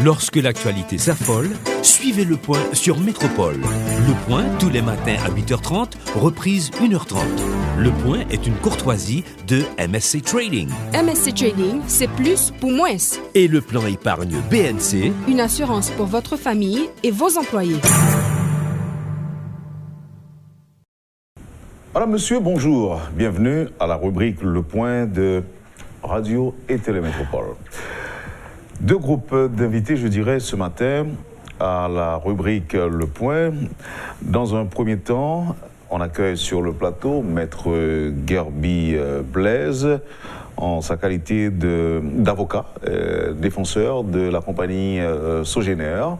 Lorsque l'actualité s'affole, suivez Le Point sur Métropole. Le Point, tous les matins à 8h30, reprise 1h30. Le Point est une courtoisie de MSC Trading. MSC Trading, c'est plus pour moins. Et le plan épargne BNC, une assurance pour votre famille et vos employés. Madame, monsieur, bonjour. Bienvenue à la rubrique Le Point de Radio et Télémétropole. Deux groupes d'invités, je dirais, ce matin à la rubrique Le Point. Dans un premier temps, on accueille sur le plateau Maître Gerby Blaise en sa qualité d'avocat, défenseur de la compagnie Sogénère.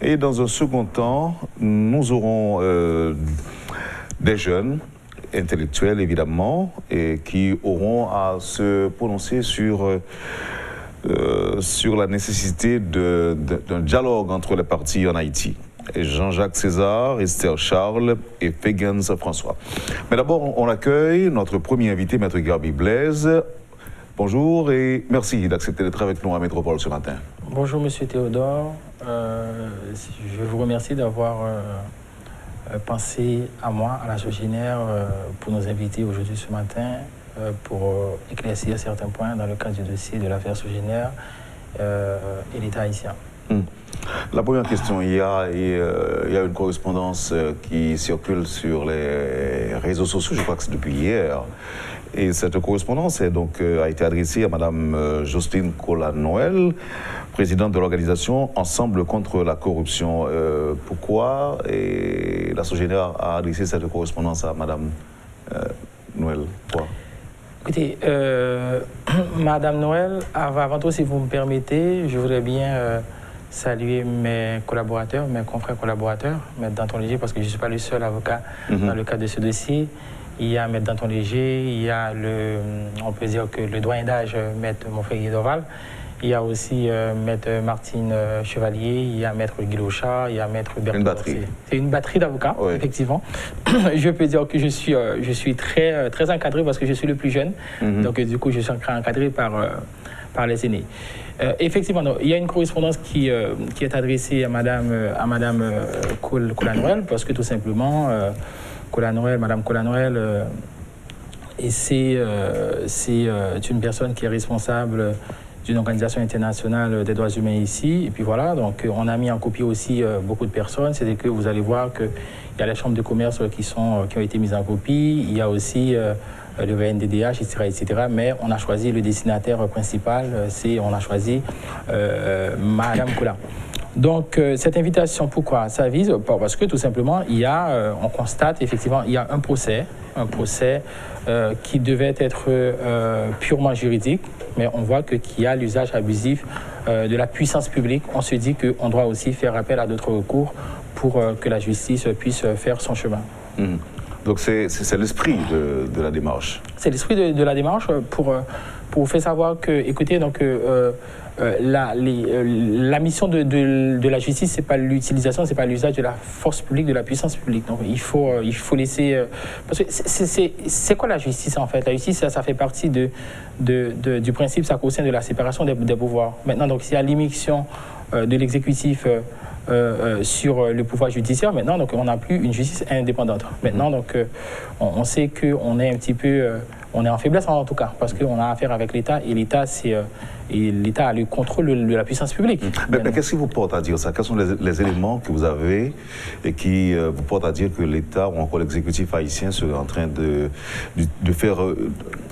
Et dans un second temps, nous aurons des jeunes intellectuels, évidemment, et qui auront à se prononcer sur la nécessité d'un dialogue entre les partis en Haïti. Jean-Jacques César, Esther Charles et Fégans François. Mais d'abord, on accueille notre premier invité, Maître Gerby Blaise. Bonjour et merci d'accepter d'être avec nous à Métropole ce matin. Bonjour Monsieur Théodore, je vous remercie d'avoir pensé à moi, à la Sogénère, pour nous inviter aujourd'hui ce matin pour éclaircir certains points dans le cadre du dossier de l'affaire Sogénère et l'État haïtien. La première question, il y a une correspondance qui circule sur les réseaux sociaux, je crois que c'est depuis hier. Et cette correspondance a été adressée à Mme Jocelyne Collat-Noël, présidente de l'organisation Ensemble contre la corruption. Pourquoi la Sogénère a adressé cette correspondance à Mme Noël? Pourquoi? Écoutez, Madame Noël, avant tout, si vous me permettez, je voudrais bien saluer mes collaborateurs, mes confrères collaborateurs, Maître Danton Léger, parce que je ne suis pas le seul avocat dans le cadre de ce dossier. Il y a Maître Danton Léger, il y a on peut dire que le doyen d'âge, Maître Monfrégui Dorval. Il y a aussi Maître Martine Chevalier, il y a Maître Guy Lochard, il y a Maître Bertrand. Une batterie. C'est une batterie d'avocats, oui. Effectivement. Je peux dire que je suis très, très encadré parce que je suis le plus jeune. Donc du coup, je suis encadré par les aînés. Effectivement, non, il y a une correspondance qui est adressée à Madame Collat-Noël parce que tout simplement, Madame Collat-Noël, c'est une personne qui est responsable d'une organisation internationale des droits humains ici. Et puis voilà, donc on a mis en copie aussi beaucoup de personnes. C'est que vous allez voir qu'il y a les chambres de commerce qui ont été mises en copie. Il y a aussi le VNDDH, etc. Mais on a choisi le destinataire principal, on a choisi Madame Collat. Donc cette invitation, pourquoi ça vise? Parce que tout simplement, on constate effectivement, il y a un procès qui devait être purement juridique, mais on voit qu'il y a l'usage abusif de la puissance publique. On se dit qu'on doit aussi faire appel à d'autres recours pour que la justice puisse faire son chemin. Donc c'est l'esprit de la démarche. C'est l'esprit de la démarche pour vous faire savoir que, écoutez, donc la mission de la justice, c'est pas l'utilisation, c'est pas l'usage de la force publique, de la puissance publique. Donc il faut laisser parce que c'est quoi la justice en fait? La justice, ça fait partie du principe sacro-saint de la séparation des pouvoirs. Maintenant, donc s'il y a l'immixtion de l'exécutif sur le pouvoir judiciaire, maintenant donc on n'a plus une justice indépendante. Maintenant donc on sait qu'on est un petit peu on est en faiblesse en tout cas parce qu'on a affaire avec l'État et l'État l'État a le contrôle de la puissance publique. Mais qu'est-ce qui vous porte à dire ça? Quels sont les éléments que vous avez et qui vous portent à dire que l'État ou encore l'exécutif haïtien serait en train de faire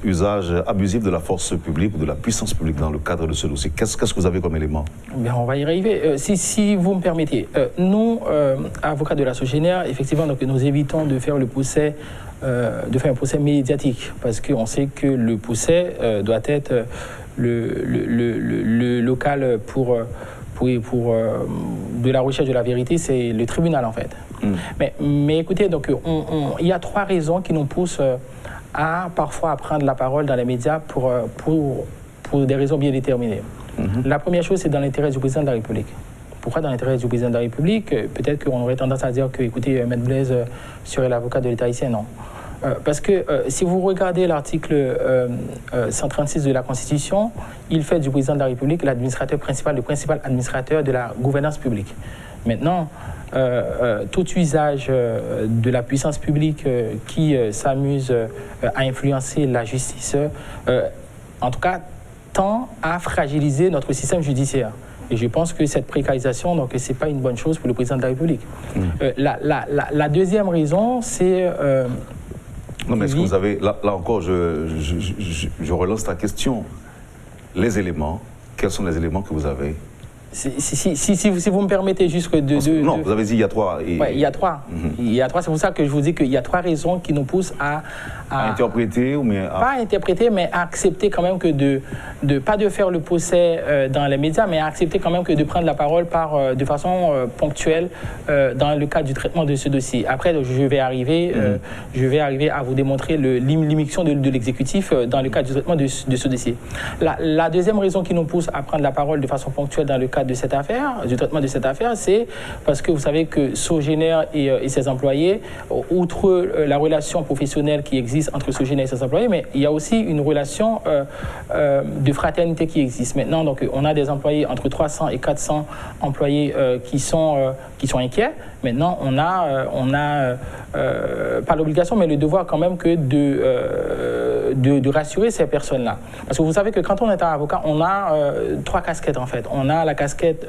usage abusif de la force publique ou de la puissance publique dans le cadre de ce dossier? Qu'est-ce que vous avez comme élément? Bien, on va y arriver. Si vous me permettez, nous, avocats de la Sogénère, effectivement, donc, nous évitons de faire un procès médiatique parce qu'on sait que le procès doit être le local pour de la recherche de la vérité, c'est le tribunal en fait. Mais écoutez, donc il y a trois raisons qui nous poussent à parfois prendre la parole dans les médias pour des raisons bien déterminées. La première chose, c'est dans l'intérêt du président de la République. Pourquoi dans l'intérêt du président de la République? Peut-être qu'on aurait tendance à dire que, écoutez, Maître Blaise serait l'avocat de l'État haïtien, non. Parce que si vous regardez l'article 136 de la Constitution, il fait du président de la République l'administrateur principal, le principal administrateur de la gouvernance publique. Maintenant, tout usage de la puissance publique qui s'amuse à influencer la justice, en tout cas, tend à fragiliser notre système judiciaire. Et je pense que cette précarisation, donc, ce n'est pas une bonne chose pour le président de la République. La deuxième raison, c'est... non, mais est-ce que vous avez... Là encore, je relance la question. Les éléments, quels sont les éléments que vous avez? Si vous me permettez juste Non, vous avez dit il y a 3. Oui, il y a 3. Il y a 3, c'est pour ça que je vous dis qu'il y a 3 raisons qui nous poussent à interpréter ou bien pas interpréter, mais à accepter quand même que pas de faire le procès dans les médias, mais à accepter quand même que de prendre la parole de façon ponctuelle dans le cadre du traitement de ce dossier. Après, je vais arriver à vous démontrer l'immixtion de l'exécutif dans le cadre du traitement de ce dossier. La deuxième raison qui nous pousse à prendre la parole de façon ponctuelle dans le cadre de cette affaire, du traitement de cette affaire, c'est parce que vous savez que Sogénère et ses employés, outre la relation professionnelle qui existe entre Sogénère et ses employés, mais il y a aussi une relation de fraternité qui existe. Maintenant, donc, on a des employés entre 300 et 400 employés qui sont inquiets. Maintenant, on a pas l'obligation, mais le devoir quand même que de rassurer ces personnes-là. Parce que vous savez que quand on est un avocat, on a 3 casquettes en fait. On a la casquette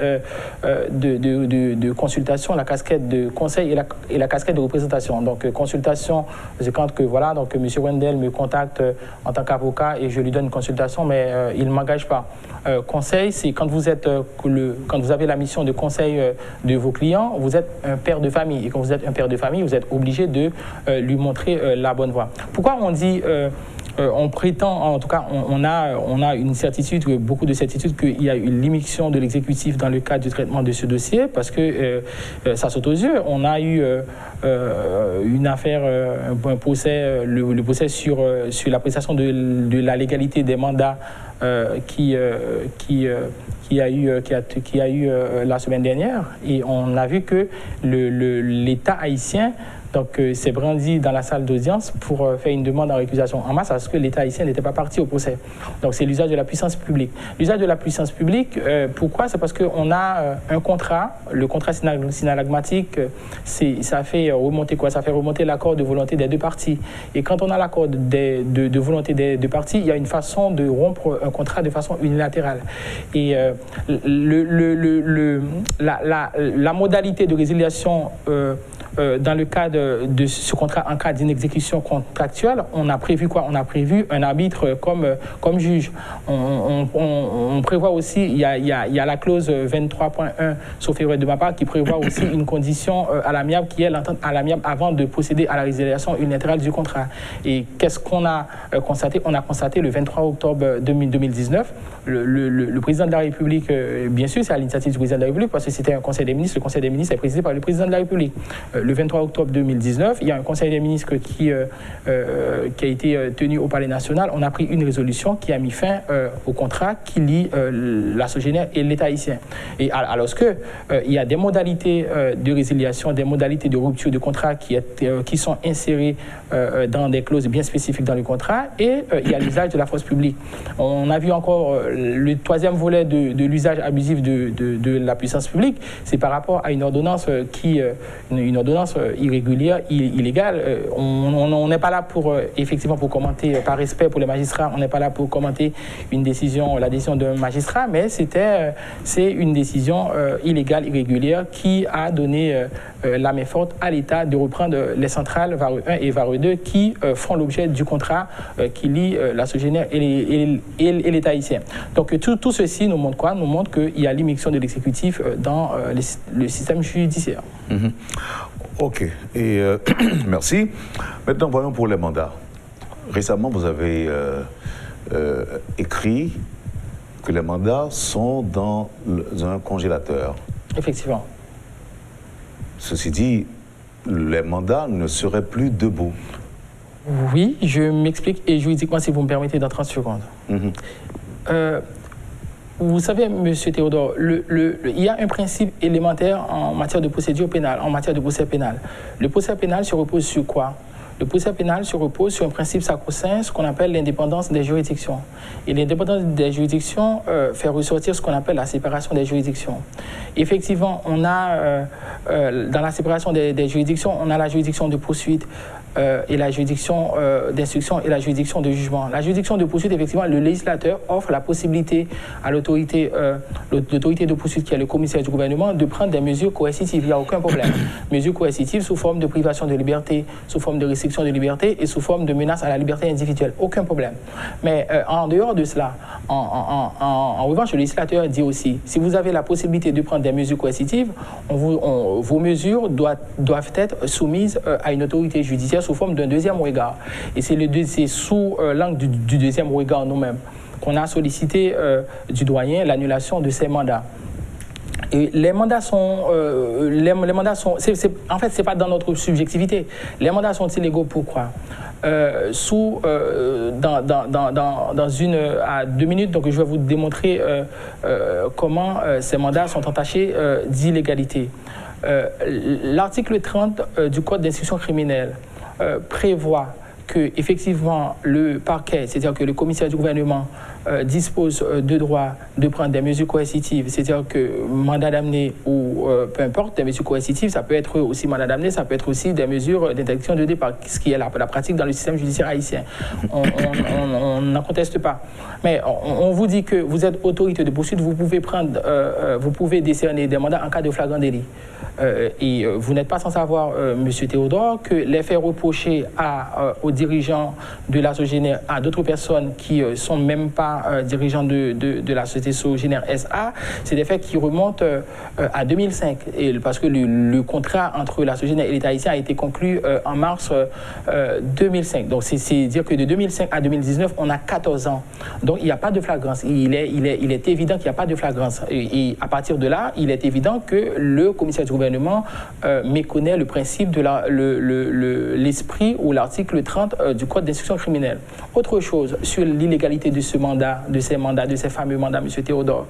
de consultation, la casquette de conseil et la casquette de représentation. Donc consultation, c'est quand que voilà, donc M. Wendel me contacte en tant qu'avocat et je lui donne une consultation, mais il ne m'engage pas. Conseil, c'est quand vous avez la mission de conseil de vos clients, vous êtes un père de famille. Et quand vous êtes un père de famille, vous êtes obligé de lui montrer la bonne voie. Pourquoi on dit... on prétend, en tout cas, on a une certitude, beaucoup de certitudes qu'il y a eu l'immixtion de l'exécutif dans le cadre du traitement de ce dossier, parce que ça saute aux yeux. On a eu une affaire, un procès, le procès sur l'appréciation de la légalité des mandats qui a eu la semaine dernière, et on a vu que l'État haïtien s'est brandi dans la salle d'audience pour faire une demande en récusation en masse parce que l'État haïtien n'était pas parti au procès. Donc c'est l'usage de la puissance publique. L'usage de la puissance publique, pourquoi? C'est parce qu'on a un contrat, le contrat synalagmatique, ça fait remonter quoi? Ça fait remonter l'accord de volonté des 2 parties. Et quand on a l'accord de volonté des 2 parties, il y a une façon de rompre un contrat de façon unilatérale. Et la modalité de résiliation dans le cadre de ce contrat, en cas d'inexécution contractuelle, on a prévu quoi? On a prévu un arbitre comme juge. On prévoit aussi, il y a la clause 23.1, sauf erreur de ma part, qui prévoit aussi une condition à l'amiable qui est l'entente à l'amiable avant de procéder à la résiliation unilatérale du contrat. Et qu'est-ce qu'on a constaté? On a constaté le 23 octobre 2019, le président de la République, bien sûr, c'est à l'initiative du président de la République, parce que c'était un conseil des ministres. Le conseil des ministres est présidé par le président de la République. Le 23 octobre 2019, il y a un conseil des ministres qui a été tenu au Palais national. On a pris une résolution qui a mis fin au contrat qui lie la Sogénère et l'État haïtien. Et alors que il y a des modalités de résiliation, des modalités de rupture de contrat qui sont insérées dans des clauses bien spécifiques dans le contrat, et il y a l'usage de la force publique. On a vu encore le 3e volet de l'usage abusif de la puissance publique, c'est par rapport à une ordonnance une ordonnance irrégulière, illégale. On n'est pas là effectivement pour commenter, par respect pour les magistrats, on n'est pas là pour commenter la décision d'un magistrat, mais c'est une décision illégale, irrégulière, qui a donné la main forte à l'État de reprendre les centrales Vareux 1 et Vareux 2 qui font l'objet du contrat qui lie la Sogénère et l'État haïtien. Donc tout ceci nous montre quoi? Nous montre qu'il y a l'immixtion de l'exécutif dans le système judiciaire. Ok, et merci. Maintenant, voyons pour les mandats. Récemment, vous avez écrit que les mandats sont dans un congélateur. Effectivement. Ceci dit, les mandats ne seraient plus debout. Oui, je m'explique, et juridiquement, si vous me permettez, dans 30 secondes. Vous savez, M. Théodore, il y a un principe élémentaire en matière de procédure pénale, en matière de procès pénal. Le procès pénal se repose sur quoi? Le procès pénal se repose sur un principe sacro-saint, ce qu'on appelle l'indépendance des juridictions. Et l'indépendance des juridictions fait ressortir ce qu'on appelle la séparation des juridictions. Effectivement, on a, dans la séparation des juridictions, on a la juridiction de poursuite et la juridiction d'instruction et la juridiction de jugement. La juridiction de poursuite, effectivement, le législateur offre la possibilité à l'autorité de poursuite, qui est le commissaire du gouvernement, de prendre des mesures coercitives. Il n'y a aucun problème. Mesures coercitives sous forme de privation de liberté, sous forme de restriction de liberté et sous forme de menace à la liberté individuelle. Aucun problème. Mais en dehors de cela, en revanche, le législateur dit aussi, si vous avez la possibilité de prendre des mesures coercitives, vos mesures doivent être soumises à une autorité judiciaire sous forme d'un deuxième regard. Et c'est sous l'angle du deuxième regard nous-mêmes qu'on a sollicité du doyen l'annulation de ces mandats. Et les mandats sont... en fait, ce n'est pas dans notre subjectivité. Les mandats sont illégaux. Pourquoi à 2 minutes, donc je vais vous démontrer comment ces mandats sont entachés d'illégalité. L'article 30 du Code d'instruction criminelle prévoit que effectivement le parquet, c'est-à-dire que le commissaire du gouvernement dispose de droit de prendre des mesures coercitives, c'est-à-dire que mandat d'amener ou peu importe, des mesures coercitives, ça peut être aussi mandat d'amener, ça peut être aussi des mesures d'interdiction de départ, ce qui est la pratique dans le système judiciaire haïtien. On n'en conteste pas. Mais on vous dit que vous êtes autorité de poursuite, vous pouvez décerner des mandats en cas de flagrant délit. Et vous n'êtes pas sans savoir, M. Théodore, que les faits reprochés aux dirigeants de la Sogénère, à d'autres personnes qui ne sont même pas dirigeants de la société Sogénère SA, c'est des faits qui remontent à 2005. Et parce que le contrat entre la Sogénère et l'État haïtien a été conclu en mars 2005. Donc c'est dire que de 2005 à 2019, on a 14 ans. Donc il n'y a pas de flagrance. Il est évident qu'il n'y a pas de flagrance. Et à partir de là, il est évident que le commissaire du gouvernement méconnaît le principe de l'esprit ou l'article 30 du Code d'instruction criminelle. Autre chose sur l'illégalité de ce mandat, de ces fameux mandats, M. Théodore.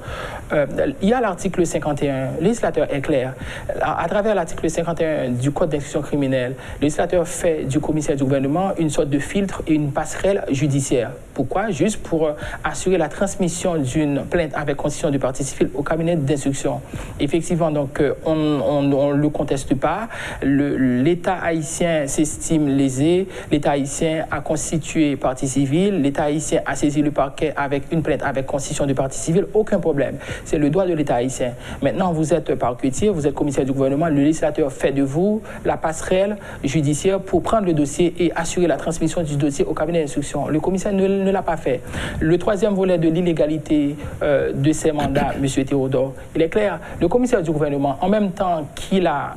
Il y a l'article 51. Le législateur est clair. À travers l'article 51 du Code d'instruction criminelle, le législateur fait du commissaire du gouvernement une sorte de filtre et une passerelle judiciaire. Pourquoi? Juste pour assurer la transmission d'une plainte avec constitution de partie civile au cabinet d'instruction. Effectivement, donc, on ne le conteste pas. L'État haïtien s'estime lésé. L'État haïtien a constitué partie civile. L'État haïtien a saisi le parquet avec une plainte avec constitution de partie civile. Aucun problème. C'est le droit de l'État haïtien. Maintenant, vous êtes parquetier, vous êtes commissaire du gouvernement. Le législateur fait de vous la passerelle judiciaire pour prendre le dossier et assurer la transmission du dossier au cabinet d'instruction. Le commissaire ne l'a pas fait. Le troisième volet de l'illégalité de ces mandats, M. Théodore, il est clair. Le commissaire du gouvernement, en même temps qu'il a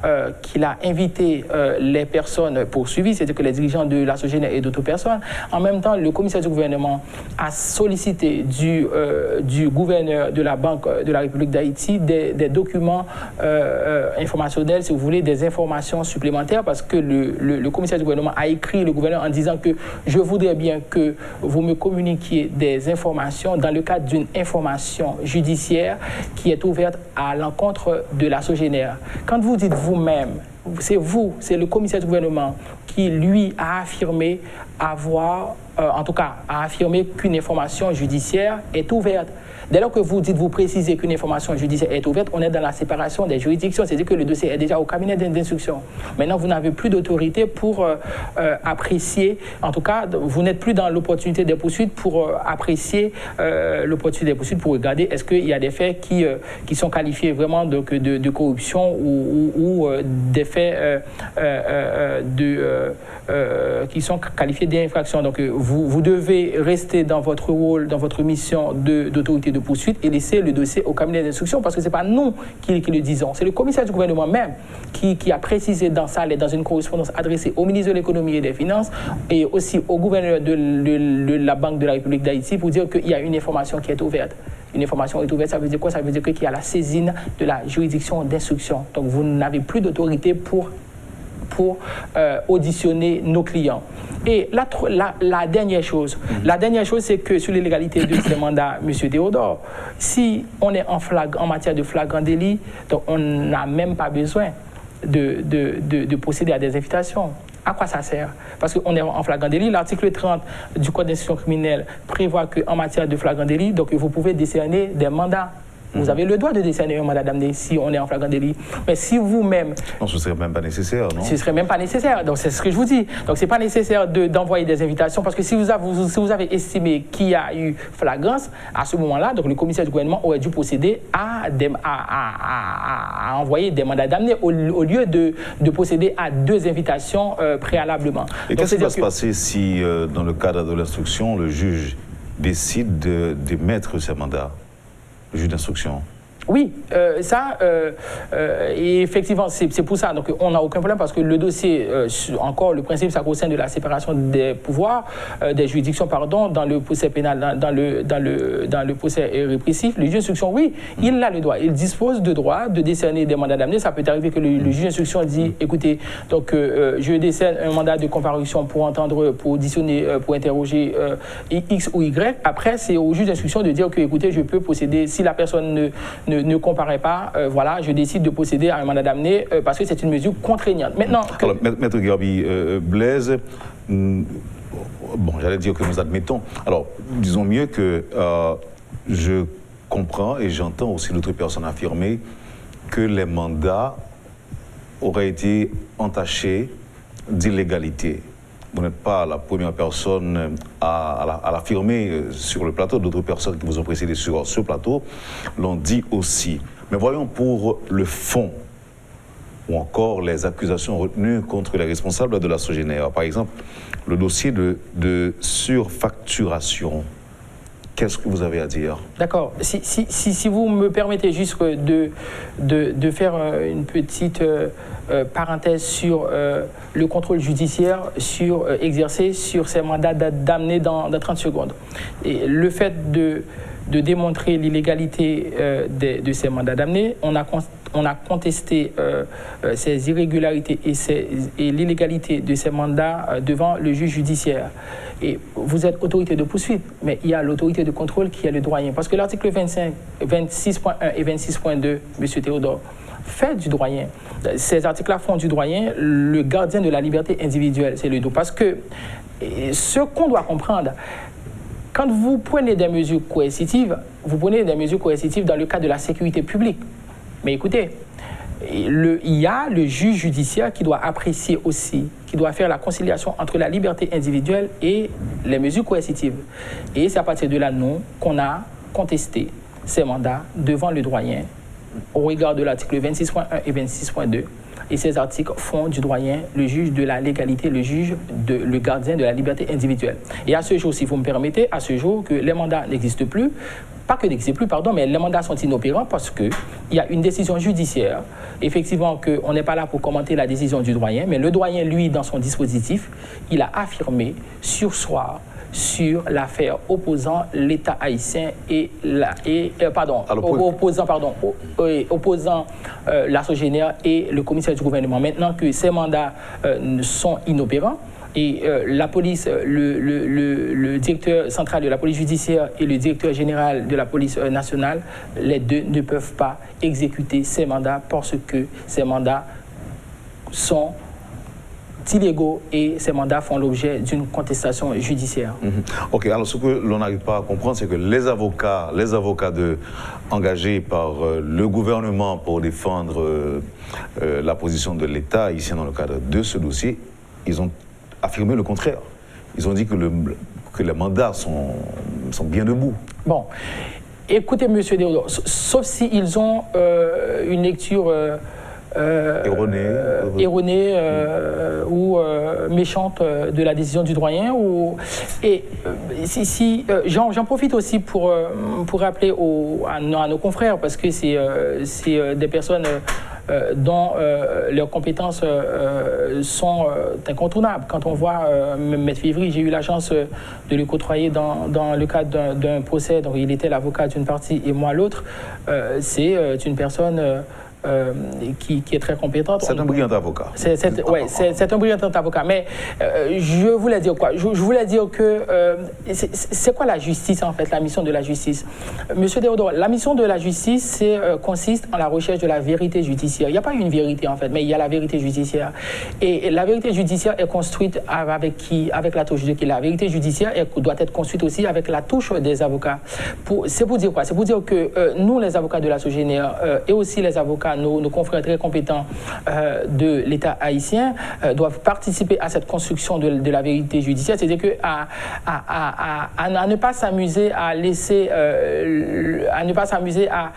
invité les personnes poursuivies, c'est-à-dire que les dirigeants de la Sogénère et d'autres personnes, en même temps, le commissaire du gouvernement a sollicité du gouverneur de la Banque de la République d'Haïti des documents informationnels, si vous voulez, des informations supplémentaires, parce que le commissaire du gouvernement a écrit le gouverneur en disant que je voudrais bien que vous me communiquiez des informations dans le cadre d'une information judiciaire qui est ouverte à l'encontre de la Sogénère. Quand vous dites vous-même, c'est le commissaire du gouvernement qui, lui, a affirmé qu'une information judiciaire est ouverte. Dès lors que vous précisez qu'une information judiciaire est ouverte, on est dans la séparation des juridictions, c'est-à-dire que le dossier est déjà au cabinet d'instruction. Maintenant, vous n'avez plus d'autorité pour apprécier, en tout cas, vous n'êtes plus dans l'opportunité des poursuites pour apprécier l'opportunité des poursuites, pour regarder est-ce qu'il y a des faits qui sont qualifiés vraiment de corruption ou des faits qui sont qualifiés d'infraction. Donc, vous devez rester dans votre rôle, dans votre mission d'autorité de poursuite et laisser le dossier au cabinet d'instruction, parce que ce n'est pas nous qui le disons, c'est le commissaire du gouvernement même qui a précisé dans une correspondance adressée au ministre de l'économie et des finances et aussi au gouverneur de la Banque de la République d'Haïti pour dire qu'il y a une information qui est ouverte. Une information est ouverte, ça veut dire quoi? Ça veut dire qu'il y a la saisine de la juridiction d'instruction. Donc vous n'avez plus d'autorité pour auditionner nos clients. Et la dernière chose, c'est que sur l'illégalité de ces mandats, M. Théodore, si on est en matière de flagrant délit, donc on n'a même pas besoin de procéder à des invitations. À quoi ça sert? Parce qu'on est en flagrant délit. L'article 30 du Code d'instruction criminelle prévoit qu'en matière de flagrant délit, donc vous pouvez décerner des mandats. Vous avez le droit de décerner un mandat d'amener si on est en flagrant délit. Mais si vous-même... Non, ce ne serait même pas nécessaire, non? Ce ne serait même pas nécessaire. Donc, c'est ce que je vous dis. Donc, ce n'est pas nécessaire d'envoyer des invitations parce que si vous avez estimé qu'il y a eu flagrance, à ce moment-là, donc le commissaire du gouvernement aurait dû procéder à envoyer des mandats d'amener au lieu de procéder à 2 invitations préalablement. Et qu'est-ce qui va se passer si, dans le cadre de l'instruction, le juge décide d'émettre ces mandats? Le juge d'instruction. Oui, et effectivement, c'est pour ça. Donc, on n'a aucun problème parce que le dossier, encore le principe, ça concerne de la séparation des pouvoirs, des juridictions, pardon, dans le procès pénal, dans le procès répressif. Le juge d'instruction, oui, il a le droit. Il dispose de droit de décerner des mandats d'amener. Ça peut arriver que le juge d'instruction dit, écoutez, donc je décerne un mandat de comparution pour entendre, pour auditionner, pour interroger X ou Y. Après, c'est au juge d'instruction de dire que, écoutez, je peux procéder si la personne ne comparaît pas, voilà, je décide de procéder à un mandat d'amener parce que c'est une mesure contraignante. Maintenant, alors, Maître Gerbi Blaise, bon, j'allais dire que nous admettons. Alors, disons mieux que je comprends et j'entends aussi d'autres personnes affirmer que les mandats auraient été entachés d'illégalité. Vous n'êtes pas la première personne à l'affirmer sur le plateau. D'autres personnes qui vous ont précédé sur ce plateau l'ont dit aussi. Mais voyons pour le fond, ou encore les accusations retenues contre les responsables de la Sogénère. Par exemple, le dossier de surfacturation. Qu'est-ce que vous avez à dire? D'accord. Si vous me permettez juste de faire une petite parenthèse sur le contrôle judiciaire exercé sur ces mandats d'amener dans 30 secondes. Et le fait de démontrer l'illégalité de ces mandats d'amener, on a contesté ces irrégularités et l'illégalité de ces mandats devant le juge judiciaire. Et vous êtes autorité de poursuite, mais il y a l'autorité de contrôle qui est le doyen. Parce que l'article 26.1 et 26.2, M. Théodore, fait du doyen. Ces articles-là font du doyen le gardien de la liberté individuelle. C'est le dos. Parce que ce qu'on doit comprendre, quand vous prenez des mesures coercitives, vous prenez des mesures coercitives dans le cadre de la sécurité publique. Mais écoutez, il y a le juge judiciaire qui doit apprécier aussi, qui doit faire la conciliation entre la liberté individuelle et les mesures coercitives. Et c'est à partir de là, nous, qu'on a contesté ces mandats devant le doyen au regard de l'article 26.1 et 26.2. Et ces articles font du doyen le juge de la légalité, le gardien de la liberté individuelle. Et à ce jour, si vous me permettez, à ce jour, que les mandats n'existent plus, pas que n'existent plus, pardon, mais les mandats sont inopérants parce qu'il y a une décision judiciaire. Effectivement, qu'on n'est pas là pour commenter la décision du doyen, mais le doyen, lui, dans son dispositif, il a affirmé surseoir sur l'affaire opposant l'État haïtien opposant la Sogénère et le commissaire du gouvernement. Maintenant que ces mandats sont inopérants, et la police, le directeur central de la police judiciaire et le directeur général de la police nationale, les deux ne peuvent pas exécuter ces mandats parce que ces mandats sont illégaux et ces mandats font l'objet d'une contestation judiciaire. Ok, alors ce que l'on n'arrive pas à comprendre, c'est que les avocats engagés par le gouvernement pour défendre la position de l'État ici dans le cadre de ce dossier, ils ont affirmé le contraire. Ils ont dit que les mandats sont bien debout. Bon, écoutez, M. Théodore, sauf s'ils ont une lecture erronée ou méchante de la décision du doyen. J'en profite aussi pour rappeler à nos confrères, parce que c'est des personnes dont leurs compétences sont incontournables. Quand on voit M. Février, j'ai eu la chance de le côtoyer dans le cadre d'un procès, donc il était l'avocat d'une partie et moi l'autre. C'est une personne qui est très compétente. C'est un brillant avocat. C'est un brillant avocat. Mais je voulais dire quoi? Je voulais dire que c'est quoi la justice en fait, la mission de la justice? Monsieur Théodore, la mission de la justice consiste en la recherche de la vérité judiciaire. Il n'y a pas une vérité en fait, mais il y a la vérité judiciaire. Et la vérité judiciaire est construite avec qui? Avec la touche de qui? La vérité judiciaire doit être construite aussi avec la touche des avocats. C'est pour dire quoi? C'est pour dire que nous, les avocats de la SOGENER et aussi les avocats, nos confrères très compétents de l'État haïtien doivent participer à cette construction de la vérité judiciaire, c'est-à-dire que à ne pas s'amuser à laisser, à ne pas s'amuser à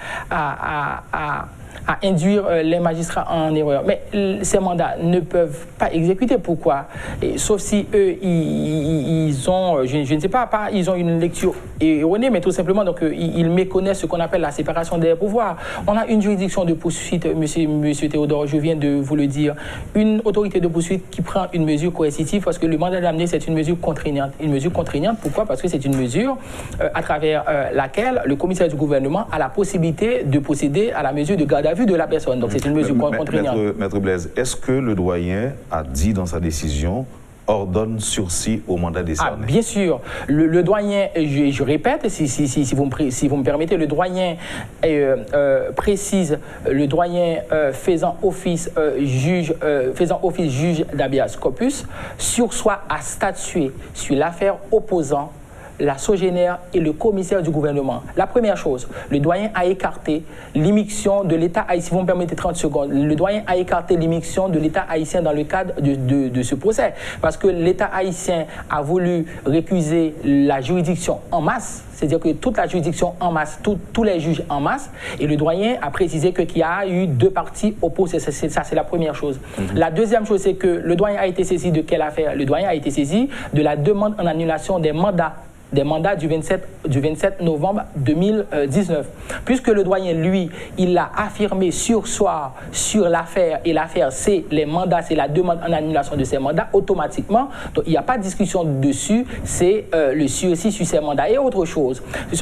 induire les magistrats en erreur. Mais ces mandats ne peuvent pas exécuter. Pourquoi? Sauf si eux, ils ont, je ne sais pas, ils ont une lecture erronée, mais tout simplement, donc, ils méconnaissent ce qu'on appelle la séparation des pouvoirs. On a une juridiction de poursuite, monsieur Théodore, je viens de vous le dire, une autorité de poursuite qui prend une mesure coercitive parce que le mandat d'amener, c'est une mesure contraignante. Une mesure contraignante, pourquoi? Parce que c'est une mesure à travers laquelle le commissaire du gouvernement a la possibilité de procéder à la mesure de garde à vue de la personne. Donc c'est une mesure contraignante. Maître Blaise, est-ce que le doyen a dit dans sa décision ordonne sursis au mandat décerné? Bien sûr. Le doyen, je répète, si vous me permettez, le doyen précise, le doyen faisant office juge d'habeas corpus sursoit à statuer sur l'affaire opposant la SOGENER et le commissaire du gouvernement. La première chose, le doyen a écarté l'immixtion de l'État haïtien. Si vous me permettez 30 secondes, le doyen a écarté l'immixtion de l'État haïtien dans le cadre de ce procès. Parce que l'État haïtien a voulu récuser la juridiction en masse, c'est-à-dire que toute la juridiction en masse, tous les juges en masse, et le doyen a précisé qu'il y a eu deux parties opposées. Ça, c'est la première chose. La deuxième chose, c'est que le doyen a été saisi de quelle affaire? Le doyen a été saisi de la demande en annulation des mandats du 27 novembre 2019. Puisque le doyen, lui, il a affirmé sursoir sur l'affaire, et l'affaire, c'est les mandats, c'est la demande en annulation de ces mandats, automatiquement, donc il n'y a pas de discussion dessus, c'est le sursis sur ces mandats. Et autre chose,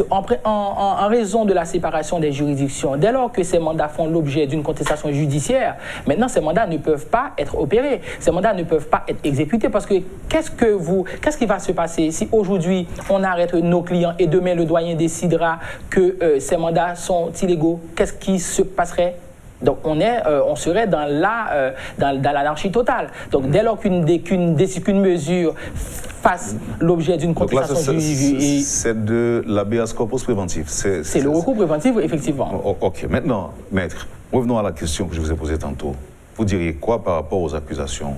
en raison de la séparation des juridictions, dès lors que ces mandats font l'objet d'une contestation judiciaire, maintenant ces mandats ne peuvent pas être opérés, ces mandats ne peuvent pas être exécutés, parce que qu'est-ce qui va se passer si aujourd'hui on arrête nos clients et demain le doyen décidera que ces mandats sont illégaux? Qu'est-ce qui se passerait? Donc on serait dans l'anarchie totale. Donc dès lors qu'une mesure fasse l'objet d'une contestation judiciaire, c'est de l'habeas corpus préventif. C'est le recours préventif, effectivement. Ok. Maintenant, maître, revenons à la question que je vous ai posée tantôt. Vous diriez quoi par rapport aux accusations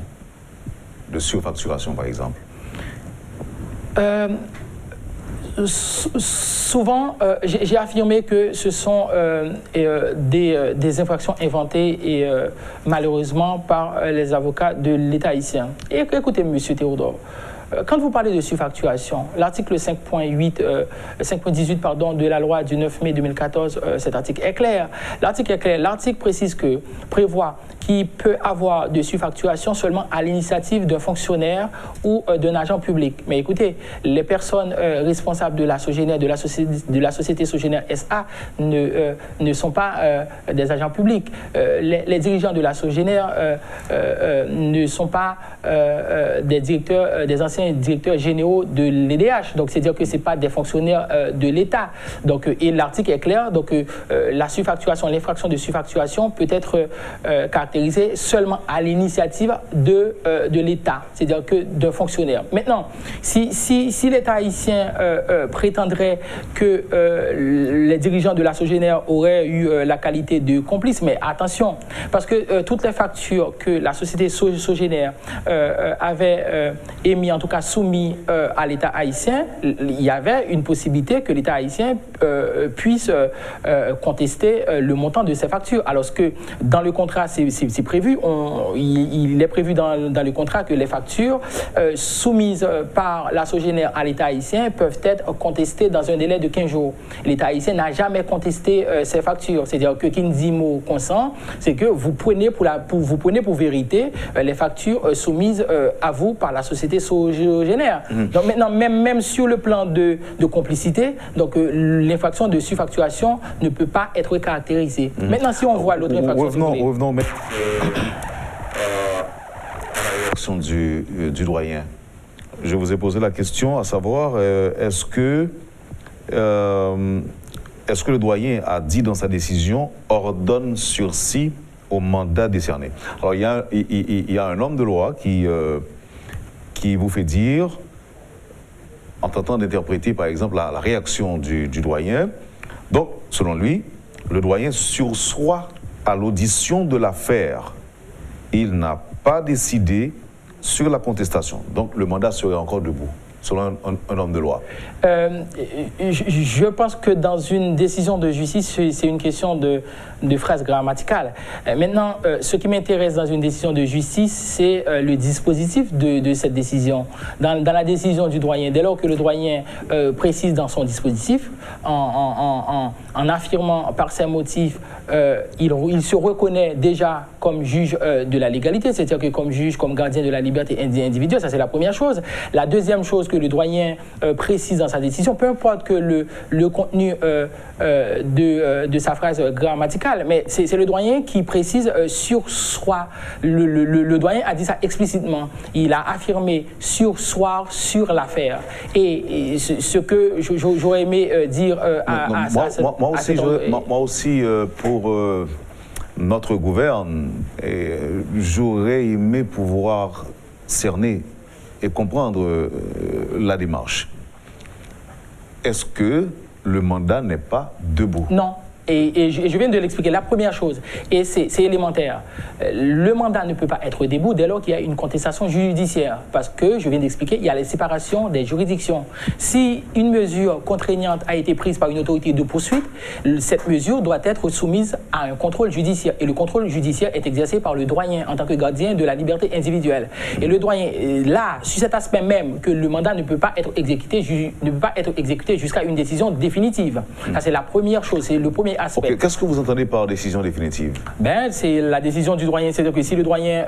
de surfacturation, par exemple? Souvent, j'ai affirmé que ce sont des infractions inventées et malheureusement par les avocats de l'État haïtien. Et écoutez, monsieur Théodore, quand vous parlez de surfacturation, l'article 5.18 de la loi du 9 mai 2014, cet article est clair. L'article est clair. L'article prévoit qu'il peut avoir de surfacturation seulement à l'initiative d'un fonctionnaire ou d'un agent public. Mais écoutez, les personnes responsables de la SOGENER, de la société SOGENER SA ne sont pas des agents publics. Les dirigeants de la SOGENER ne sont pas des anciens directeurs généraux de l'EDH. Donc, c'est-à-dire que ce n'est pas des fonctionnaires de l'État. Donc, et l'article est clair. Donc, la surfacturation, l'infraction de surfacturation peut être caractérisée seulement à l'initiative de l'État, c'est-à-dire que d'un fonctionnaire. Maintenant, si l'État haïtien prétendrait que les dirigeants de la SOGENER auraient eu la qualité de complice, mais attention, parce que toutes les factures que la société SOGENER avait émis, en tout cas soumis à l'État haïtien, il y avait une possibilité que l'État haïtien puisse contester le montant de ces factures. Alors que dans le contrat, c'est prévu, il est prévu dans le contrat que les factures soumises par la SOGENER à l'État haïtien peuvent être contestées dans un délai de 15 jours. L'État haïtien n'a jamais contesté ces factures. C'est-à-dire que Kinzimo consent, c'est que vous prenez pour vérité les factures soumises à vous par la société SOGENER. exogénaire. Donc maintenant, même sur le plan de complicité, donc l'infraction de surfacturation ne peut pas être caractérisée. Maintenant, si on voit l'autre infraction... Revenons à la réaction du doyen. Je vous ai posé la question à savoir, est-ce que le doyen a dit dans sa décision ordonne sursis au mandat décerné? Alors, il y a un homme de loi qui vous fait dire, en tentant d'interpréter, par exemple, la réaction du doyen. Donc, selon lui, le doyen sursoit à l'audition de l'affaire. Il n'a pas décidé sur la contestation. Donc, le mandat serait encore debout, selon un homme de loi. Je pense que dans une décision de justice, c'est une question de phrase grammaticale. Maintenant, ce qui m'intéresse dans une décision de justice, c'est le dispositif de cette décision. Dans la décision du doyen, dès lors que le doyen précise dans son dispositif, en affirmant par ses motifs, il se reconnaît déjà comme juge de la légalité, c'est-à-dire que comme juge, comme gardien de la liberté individuelle, ça c'est la première chose. La deuxième chose que le doyen précise dans sa décision, peu importe que le contenu de sa phrase grammaticale, mais c'est le doyen qui précise sursoir. Le doyen a dit ça explicitement. Il a affirmé sursoir sur l'affaire. Et ce que j'aurais aimé dire moi aussi, pour notre gouverne, j'aurais aimé pouvoir cerner et comprendre la démarche. Est-ce que le mandat n'est pas debout? Non. Et je viens de l'expliquer. La première chose, et c'est élémentaire, le mandat ne peut pas être debout dès lors qu'il y a une contestation judiciaire. Parce que, je viens d'expliquer, il y a la séparation des juridictions. Si une mesure contraignante a été prise par une autorité de poursuite, cette mesure doit être soumise à un contrôle judiciaire. Et le contrôle judiciaire est exercé par le doyen en tant que gardien de la liberté individuelle. Et le doyen, là, sur cet aspect même, que le mandat ne peut pas être exécuté jusqu'à une décision définitive. Ça, c'est la première chose, c'est le premier aspect. Okay. Qu'est-ce que vous entendez par décision définitive? C'est la décision du doyen. C'est-à-dire que si le doyen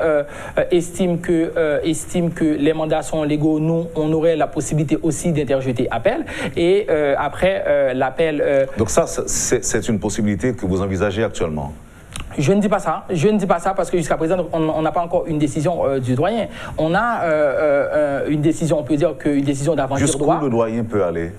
estime que les mandats sont légaux, nous, on aurait la possibilité aussi d'interjeter appel. Et après, l'appel... Donc ça, c'est une possibilité que vous envisagez actuellement? Je ne dis pas ça. Je ne dis pas ça parce que jusqu'à présent, on n'a pas encore une décision du doyen. On a une décision, on peut dire qu'une décision d'aventure droit. Jusqu'où le doyen peut aller?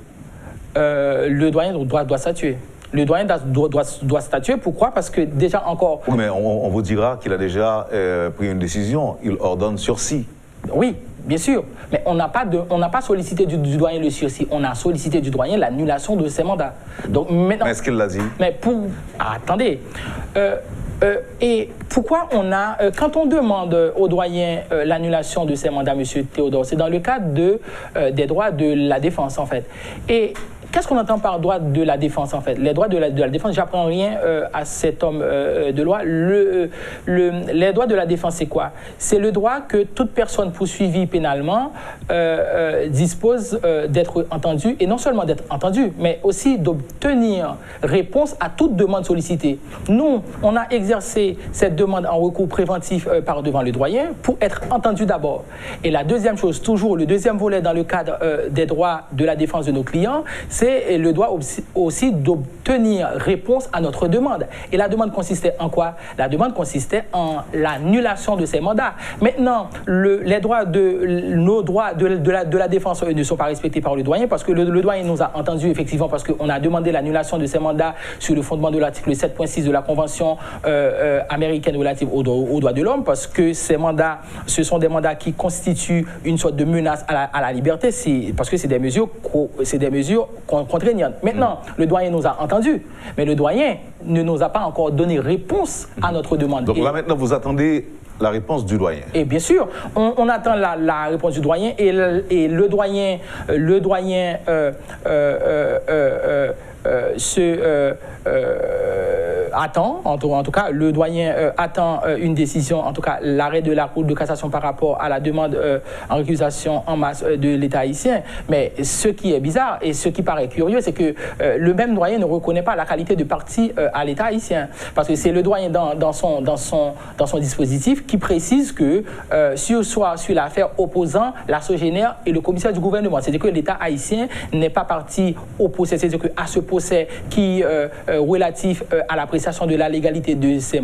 Le doyen doit statuer. Le doyen doit statuer. Pourquoi? Parce que déjà encore... Oui, mais on vous dira qu'il a déjà pris une décision. Il ordonne sursis. Oui, bien sûr. Mais on n'a pas sollicité du doyen le sursis. On a sollicité du doyen l'annulation de ses mandats. Donc maintenant... Mais est-ce qu'il l'a dit? Mais attendez. Et pourquoi quand on demande au doyen l'annulation de ses mandats, M. Théodore, c'est dans le cadre des droits de la défense, en fait. Et qu'est-ce qu'on entend par droit de la défense, en fait? Les droits de la défense, j'apprends rien à cet homme de loi. Les droits de la défense, c'est quoi? C'est le droit que toute personne poursuivie pénalement dispose d'être entendue, et non seulement d'être entendue, mais aussi d'obtenir réponse à toute demande sollicitée. Nous, on a exercé cette demande en recours préventif par devant le doyen pour être entendu d'abord. Et la deuxième chose, toujours le deuxième volet dans le cadre des droits de la défense de nos clients, c'est le droit aussi d'obtenir réponse à notre demande. Et la demande consistait en quoi? La demande consistait en l'annulation de ces mandats. Maintenant, nos droits de la défense ne sont pas respectés par le doyen parce que le doyen nous a entendus effectivement parce qu'on a demandé l'annulation de ces mandats sur le fondement de l'article 7.6 de la Convention américaine relative aux droits de l'homme, parce que ces mandats, ce sont des mandats qui constituent une sorte de menace à la liberté, parce que c'est des mesures contraignantes. Maintenant, le doyen nous a entendus, mais le doyen ne nous a pas encore donné réponse à notre demande. Donc là maintenant, vous attendez la réponse du doyen. Et bien sûr, on attend la réponse du doyen, et le doyen attend, en tout cas, le doyen attend une décision, en tout cas, l'arrêt de la Cour de cassation par rapport à la demande en récusation en masse de l'État haïtien. Mais ce qui est bizarre et ce qui paraît curieux, c'est que le même doyen ne reconnaît pas la qualité de partie à l'État haïtien. Parce que c'est le doyen dans son dispositif qui précise que sur l'affaire opposant la Sogénère et le commissaire du gouvernement. C'est-à-dire que l'État haïtien n'est pas parti au procès, c'est-à-dire qu'à ce procès qui relatif à l'appréciation de la légalité de ces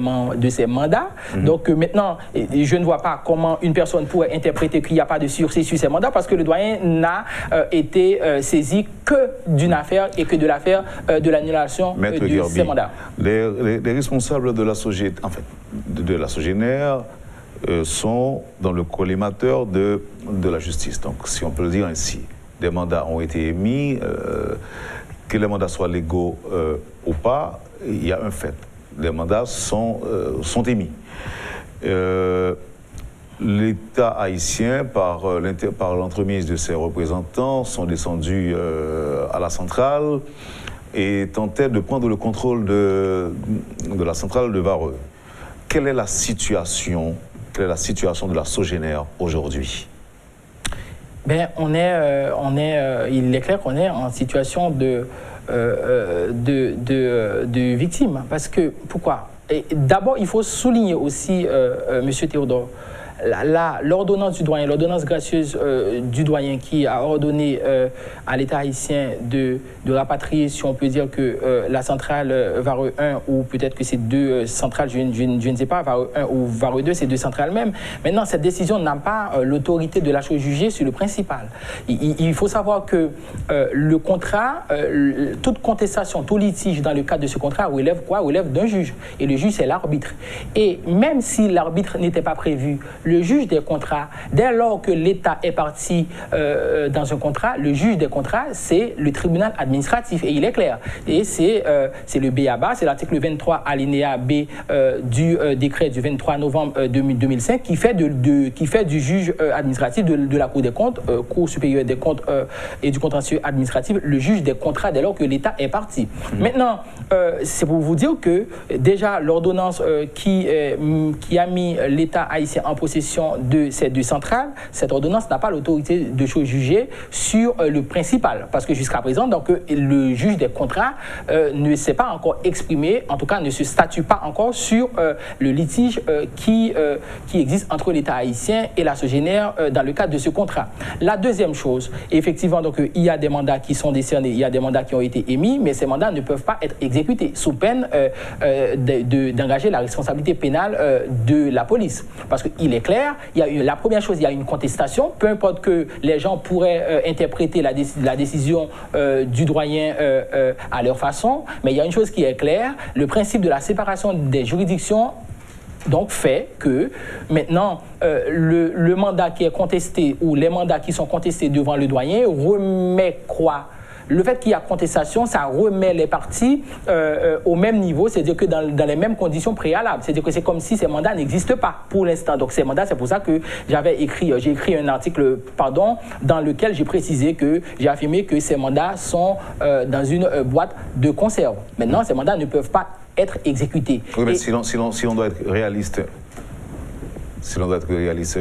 mandats. Donc maintenant, je ne vois pas comment une personne pourrait interpréter qu'il n'y a pas de sursis sur ces mandats parce que le doyen n'a été saisi que d'une affaire et que de l'affaire de l'annulation de ces mandats. Les responsables de la Sogénère sont dans le collimateur de la justice. Donc, si on peut le dire ainsi, des mandats ont été émis, que les mandats soient légaux ou pas, il y a un fait. Les mandats sont émis. L'État haïtien, par l'entremise de ses représentants, sont descendus à la centrale et tentaient de prendre le contrôle de la centrale de Vareux. Quelle est la situation de la Sogénère aujourd'hui? Ben, il est clair qu'on est en situation de victime. Parce que, pourquoi? D'abord, il faut souligner aussi, M. Théodore, l'ordonnance du doyen, l'ordonnance gracieuse du doyen qui a ordonné à l'État haïtien de rapatrier, si on peut dire que la centrale Vareux 1 ou peut-être que c'est deux centrales, je ne sais pas, Vareux 1 ou Vareux 2, c'est deux centrales même. Maintenant, cette décision n'a pas l'autorité de la chose jugée sur le principal. Il faut savoir que le contrat, toute contestation, tout litige dans le cadre de ce contrat relève quoi? Relève d'un juge. Et le juge, c'est l'arbitre. Et même si l'arbitre n'était pas prévu, le juge des contrats, dès lors que l'État est parti dans un contrat, le juge des contrats, c'est le tribunal administratif. Et il est clair. Et c'est le BABA, c'est l'article 23 alinéa B du décret du 23 novembre 2005 qui fait du juge administratif de la Cour des comptes, Cour supérieure des comptes et du contentieux administratif, le juge des contrats dès lors que l'État est parti. Maintenant, c'est pour vous dire que déjà l'ordonnance qui a mis l'État haïtien en possession de ces deux centrales, cette ordonnance n'a pas l'autorité de chose jugée sur le principal. Parce que jusqu'à présent, donc, le juge des contrats ne s'est pas encore exprimé, en tout cas ne se statue pas encore sur le litige qui existe entre l'État haïtien et la Sogénère dans le cadre de ce contrat. La deuxième chose, effectivement, donc, il y a des mandats qui sont décernés, il y a des mandats qui ont été émis, mais ces mandats ne peuvent pas être exécutés sous peine d'engager la responsabilité pénale de la police. Parce qu'il est clair, la première chose, il y a une contestation, peu importe que les gens pourraient interpréter la décision du doyen à leur façon, mais il y a une chose qui est claire, le principe de la séparation des juridictions donc fait que maintenant le mandat qui est contesté ou les mandats qui sont contestés devant le doyen remet quoi? Le fait qu'il y a contestation, ça remet les parties au même niveau, c'est-à-dire que dans les mêmes conditions préalables. C'est-à-dire que c'est comme si ces mandats n'existent pas pour l'instant. Donc ces mandats, c'est pour ça que j'ai écrit un article, dans lequel j'ai précisé que j'ai affirmé que ces mandats sont dans une boîte de conserve. Maintenant, ces mandats ne peuvent pas être exécutés. Oui, mais si on doit être réaliste,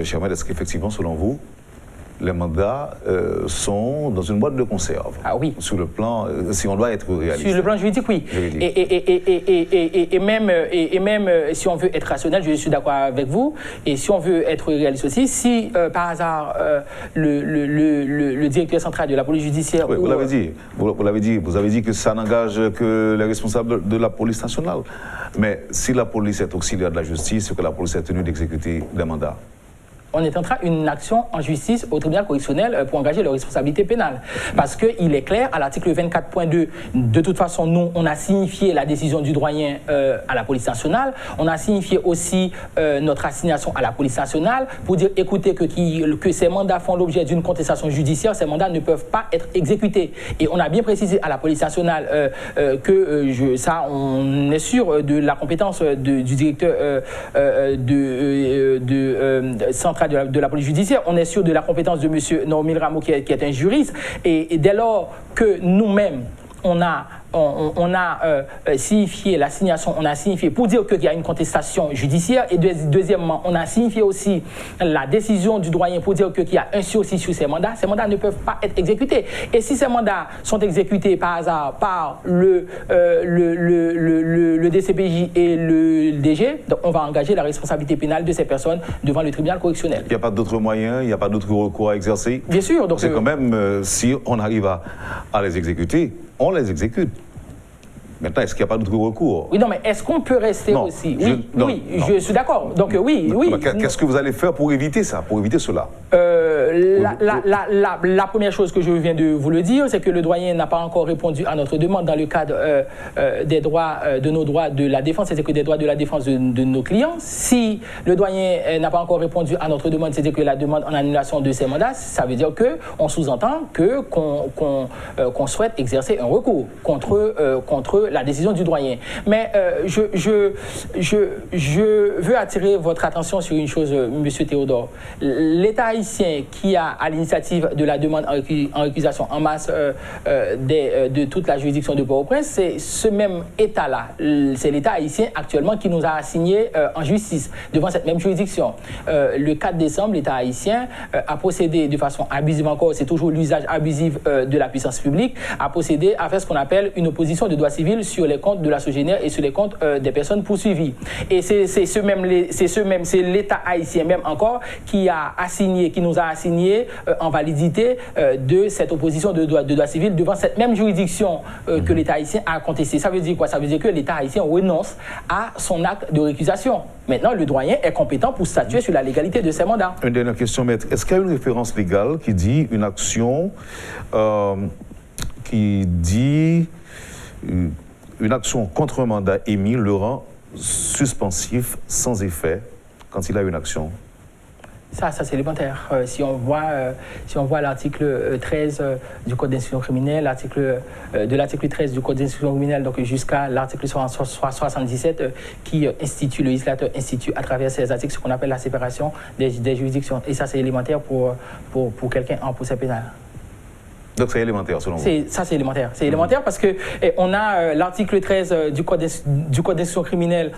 cher maître, est-ce qu'effectivement, selon vous, les mandats sont dans une boîte de conserve? Ah oui. Sur le plan, si on doit être réaliste. Sur le plan juridique, oui. Et même si on veut être rationnel, je suis d'accord avec vous. Et si on veut être réaliste aussi, si par hasard le directeur central de la police judiciaire... Oui, vous l'avez dit. Vous avez dit que ça n'engage que les responsables de la police nationale. Mais si la police est auxiliaire de la justice, c'est que la police est tenue d'exécuter des mandats. On est en train d'une action en justice au tribunal correctionnel pour engager leur responsabilité pénale. Parce qu'il est clair, à l'article 24.2, de toute façon, nous, on a signifié la décision du doyen à la police nationale. On a signifié aussi notre assignation à la police nationale pour dire, écoutez, que ces mandats font l'objet d'une contestation judiciaire, ces mandats ne peuvent pas être exécutés. Et on a bien précisé à la police nationale on est sûr de la compétence du directeur central de la police judiciaire, on est sûr de la compétence de M. Normil Rameau qui est un juriste, et dès lors que nous-mêmes, on a on a signifié l'assignation, on a signifié pour dire qu'il y a une contestation judiciaire, et deuxièmement, on a signifié aussi la décision du doyen pour dire qu'il y a un sursis sur ces mandats ne peuvent pas être exécutés. Et si ces mandats sont exécutés par hasard par le DCPJ et le DG, donc on va engager la responsabilité pénale de ces personnes devant le tribunal correctionnel. Il n'y a pas d'autres moyens, il n'y a pas d'autres recours à exercer? Bien sûr. Donc c'est quand même, si on arrive à les exécuter, on les exécute. Maintenant, est-ce qu'il n'y a pas d'autre recours? Oui, non, mais est-ce qu'on peut rester aussi? Oui, je suis d'accord. Donc oui. Qu'est-ce que vous allez faire pour éviter ça, pour éviter cela? La première chose que je viens de vous le dire, c'est que le doyen n'a pas encore répondu à notre demande dans le cadre des droits, de nos droits de la défense, c'est-à-dire que des droits de la défense de nos clients. Si le doyen n'a pas encore répondu à notre demande, c'est-à-dire que la demande en annulation de ces mandats, ça veut dire qu'on sous-entend qu'on souhaite exercer un recours contre la décision du doyen. Mais je veux attirer votre attention sur une chose, M. Théodore. L'État haïtien qui a à l'initiative de la demande en récusation en masse de toute la juridiction de Port-au-Prince, c'est ce même État-là, c'est l'État haïtien actuellement qui nous a assigné en justice devant cette même juridiction. Le 4 décembre, l'État haïtien a procédé de façon abusive encore, c'est toujours l'usage abusif de la puissance publique, a procédé à faire ce qu'on appelle une opposition de droit civil sur les comptes de la Sogénère et sur les comptes des personnes poursuivies. Et c'est l'État haïtien même encore qui nous a assigné en validité de cette opposition de droit civil devant cette même juridiction que l'État haïtien a contestée. Ça veut dire quoi? Ça veut dire que l'État haïtien renonce à son acte de récusation. Maintenant, le doyen est compétent pour statuer sur la légalité de ces mandats. Une dernière question, maître. Est-ce qu'il y a une référence légale qui dit une action une action contre un mandat émis le rend suspensif sans effet quand il a une action? Ça c'est élémentaire. Si on voit l'article 13 du Code d'instruction criminelle, de l'article 13 du Code d'instruction criminelle donc jusqu'à l'article 77 qui le législateur institue à travers ces articles ce qu'on appelle la séparation des juridictions. Et ça c'est élémentaire pour quelqu'un en procès pénal. Donc c'est élémentaire selon vous? Ça c'est élémentaire. C'est élémentaire parce que on a l'article 13 du Code d'instruction criminelle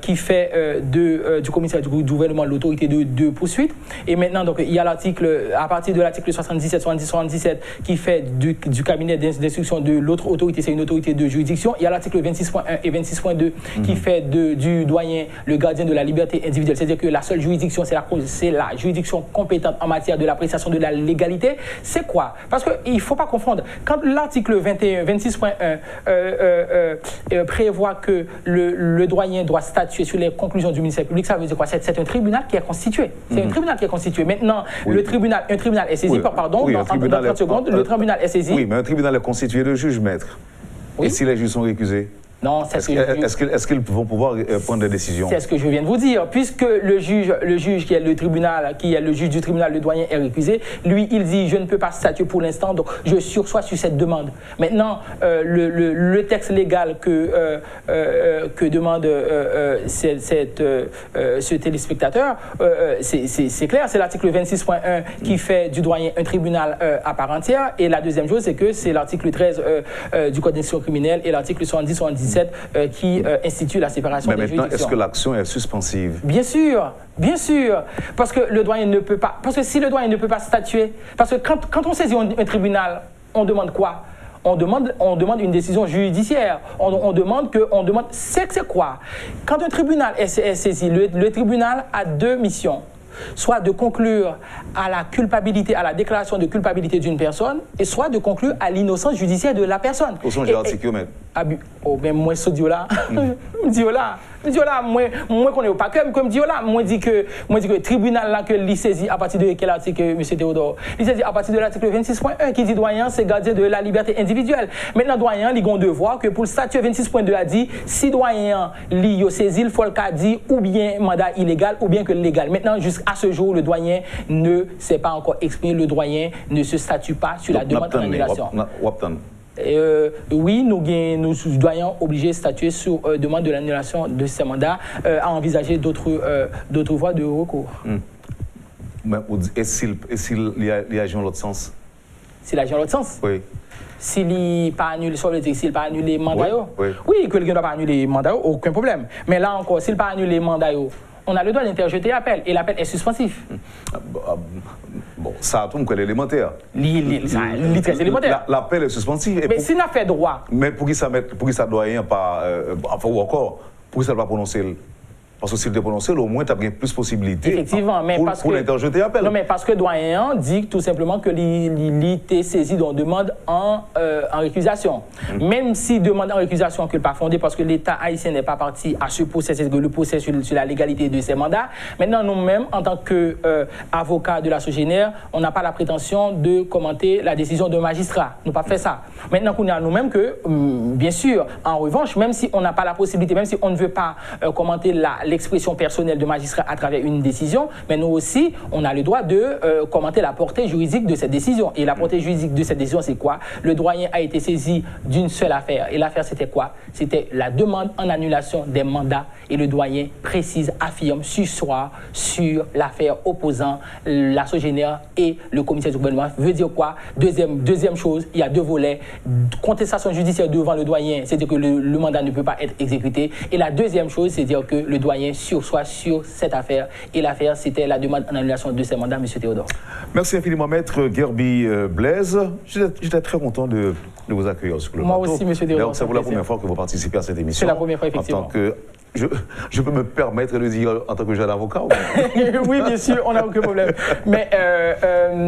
qui fait du commissaire du gouvernement l'autorité de poursuite. Et maintenant donc il y a à partir de l'article 77 qui fait du cabinet d'instruction de l'autre autorité, c'est une autorité de juridiction. Il y a l'article 26.1 et 26.2 qui fait du doyen le gardien de la liberté individuelle. C'est-à-dire que la seule juridiction, c'est la juridiction compétente en matière de l'appréciation de la légalité. C'est quoi? Parce qu'il ne faut pas confondre. Quand l'article 26.1 prévoit que le doyen doit statuer sur les conclusions du ministère public, ça veut dire quoi? C'est un tribunal qui est constitué. C'est un tribunal qui est constitué. Maintenant, un tribunal est saisi, dans 30 secondes, le tribunal est saisi. Oui, mais un tribunal est constitué de juges, maître. Oui. Et si les juges sont récusés? Non, est-ce qu'ils vont pouvoir prendre des décisions? C'est ce que je viens de vous dire. Puisque le juge qui est le tribunal, qui est le juge du tribunal, le doyen est récusé, lui, il dit je ne peux pas statuer pour l'instant, donc je sursois sur cette demande. Maintenant, le texte légal que demande ce téléspectateur, c'est clair, c'est l'article 26.1 qui fait du doyen un tribunal à part entière. Et la deuxième chose, c'est que c'est l'article 13 du Code d'instruction criminelle et l'article 70 qui institue la séparation des juridictions. Mais maintenant, est-ce que l'action est suspensive? Bien sûr, parce que le doyen ne peut pas. Parce que si le doyen ne peut pas statuer, parce que quand on saisit un tribunal, on demande quoi? On demande une décision judiciaire. On demande c'est quoi? Quand un tribunal est saisi, le tribunal a deux missions. Soit de conclure à la culpabilité, à la déclaration de culpabilité d'une personne, et soit de conclure à l'innocence judiciaire de la personne. Au son l'article même. Ben moi ce Dieu là, moi qu'on est au pas comme Dieu là, moi dit que tribunal là que li saisi à partir de quel article M. Théodore? Il saisi à partir de l'article 26.1 qui dit doyen c'est gardien de la liberté individuelle. Maintenant doyen il a un devoir que pour le statut 26.2 a dit si doyen li saisi il faut le cas dit ou bien mandat illégal ou bien que légal. Maintenant jusqu'à ce jour le doyen ne s'est pas encore exprimé, le doyen ne se statue pas sur la demande d'annulation. Oui, nous doyons obligés de statuer sur demande de l'annulation de ces mandats à envisager d'autres voies de recours. Mais est-ce qu'il y a agit dans l'autre sens? s'il agit dans l'autre sens. Oui. S'il n'est pas annulé, ça veut dire s'il pas annulé le mandat, oui, quelqu'un ne doit pas annuler le mandat, aucun problème. Mais là encore, s'il pas annulé le mandat, on a le droit d'interjeter l'appel et l'appel est suspensif. Bon, ça tombe que l'élémentaire. C'est élémentaire. L'appel est suspensif. Mais s'il n'a fait droit. Mais pour qui ça doit rien pas. Enfin, ou encore, pour qui ça ne va pas prononcer. Parce que s'il te prononce, au moins, tu as plus de possibilités. Effectivement, mais pour l'interjeter l'appel. Non, mais parce que le doyen dit tout simplement que l'IT saisi d'une demande en récusation. Même si demande en récusation que pas fondée parce que l'État haïtien n'est pas parti à ce procès, le procès sur la légalité de ses mandats. Maintenant, nous-mêmes, en tant qu'avocats de la Sogénère, on n'a pas la prétention de commenter la décision d'un magistrat. Nous pas fait ça. Maintenant, qu'on a nous-mêmes que, bien sûr, en revanche, même si on n'a pas la possibilité, même si on ne veut pas commenter l'expression personnelle de magistrat à travers une décision, mais nous aussi, on a le droit de commenter la portée juridique de cette décision. Et la portée juridique de cette décision, c'est quoi? Le doyen a été saisi d'une seule affaire. Et l'affaire, c'était quoi? C'était la demande en annulation des mandats. Et le doyen précise, affirme, sussoir sur l'affaire opposant la Sogénère et le commissaire du gouvernement. Veut dire quoi? Deuxième chose, il y a deux volets. Contestation judiciaire devant le doyen, c'est-à-dire que le mandat ne peut pas être exécuté. Et la deuxième chose, c'est-à-dire que le doyen sursoit sur cette affaire. Et l'affaire, c'était la demande en annulation de ces mandats, M. Théodore. Merci infiniment, Maître Gerby Blaise. J'étais très content de vous accueillir sur le plateau. Moi aussi, M. Théodore. C'est pour la première fois que vous participez à cette émission. C'est la première fois, effectivement. En tant que... Je peux me permettre de dire en tant que jeune avocat ou... Oui, bien sûr, on n'a aucun problème. Mais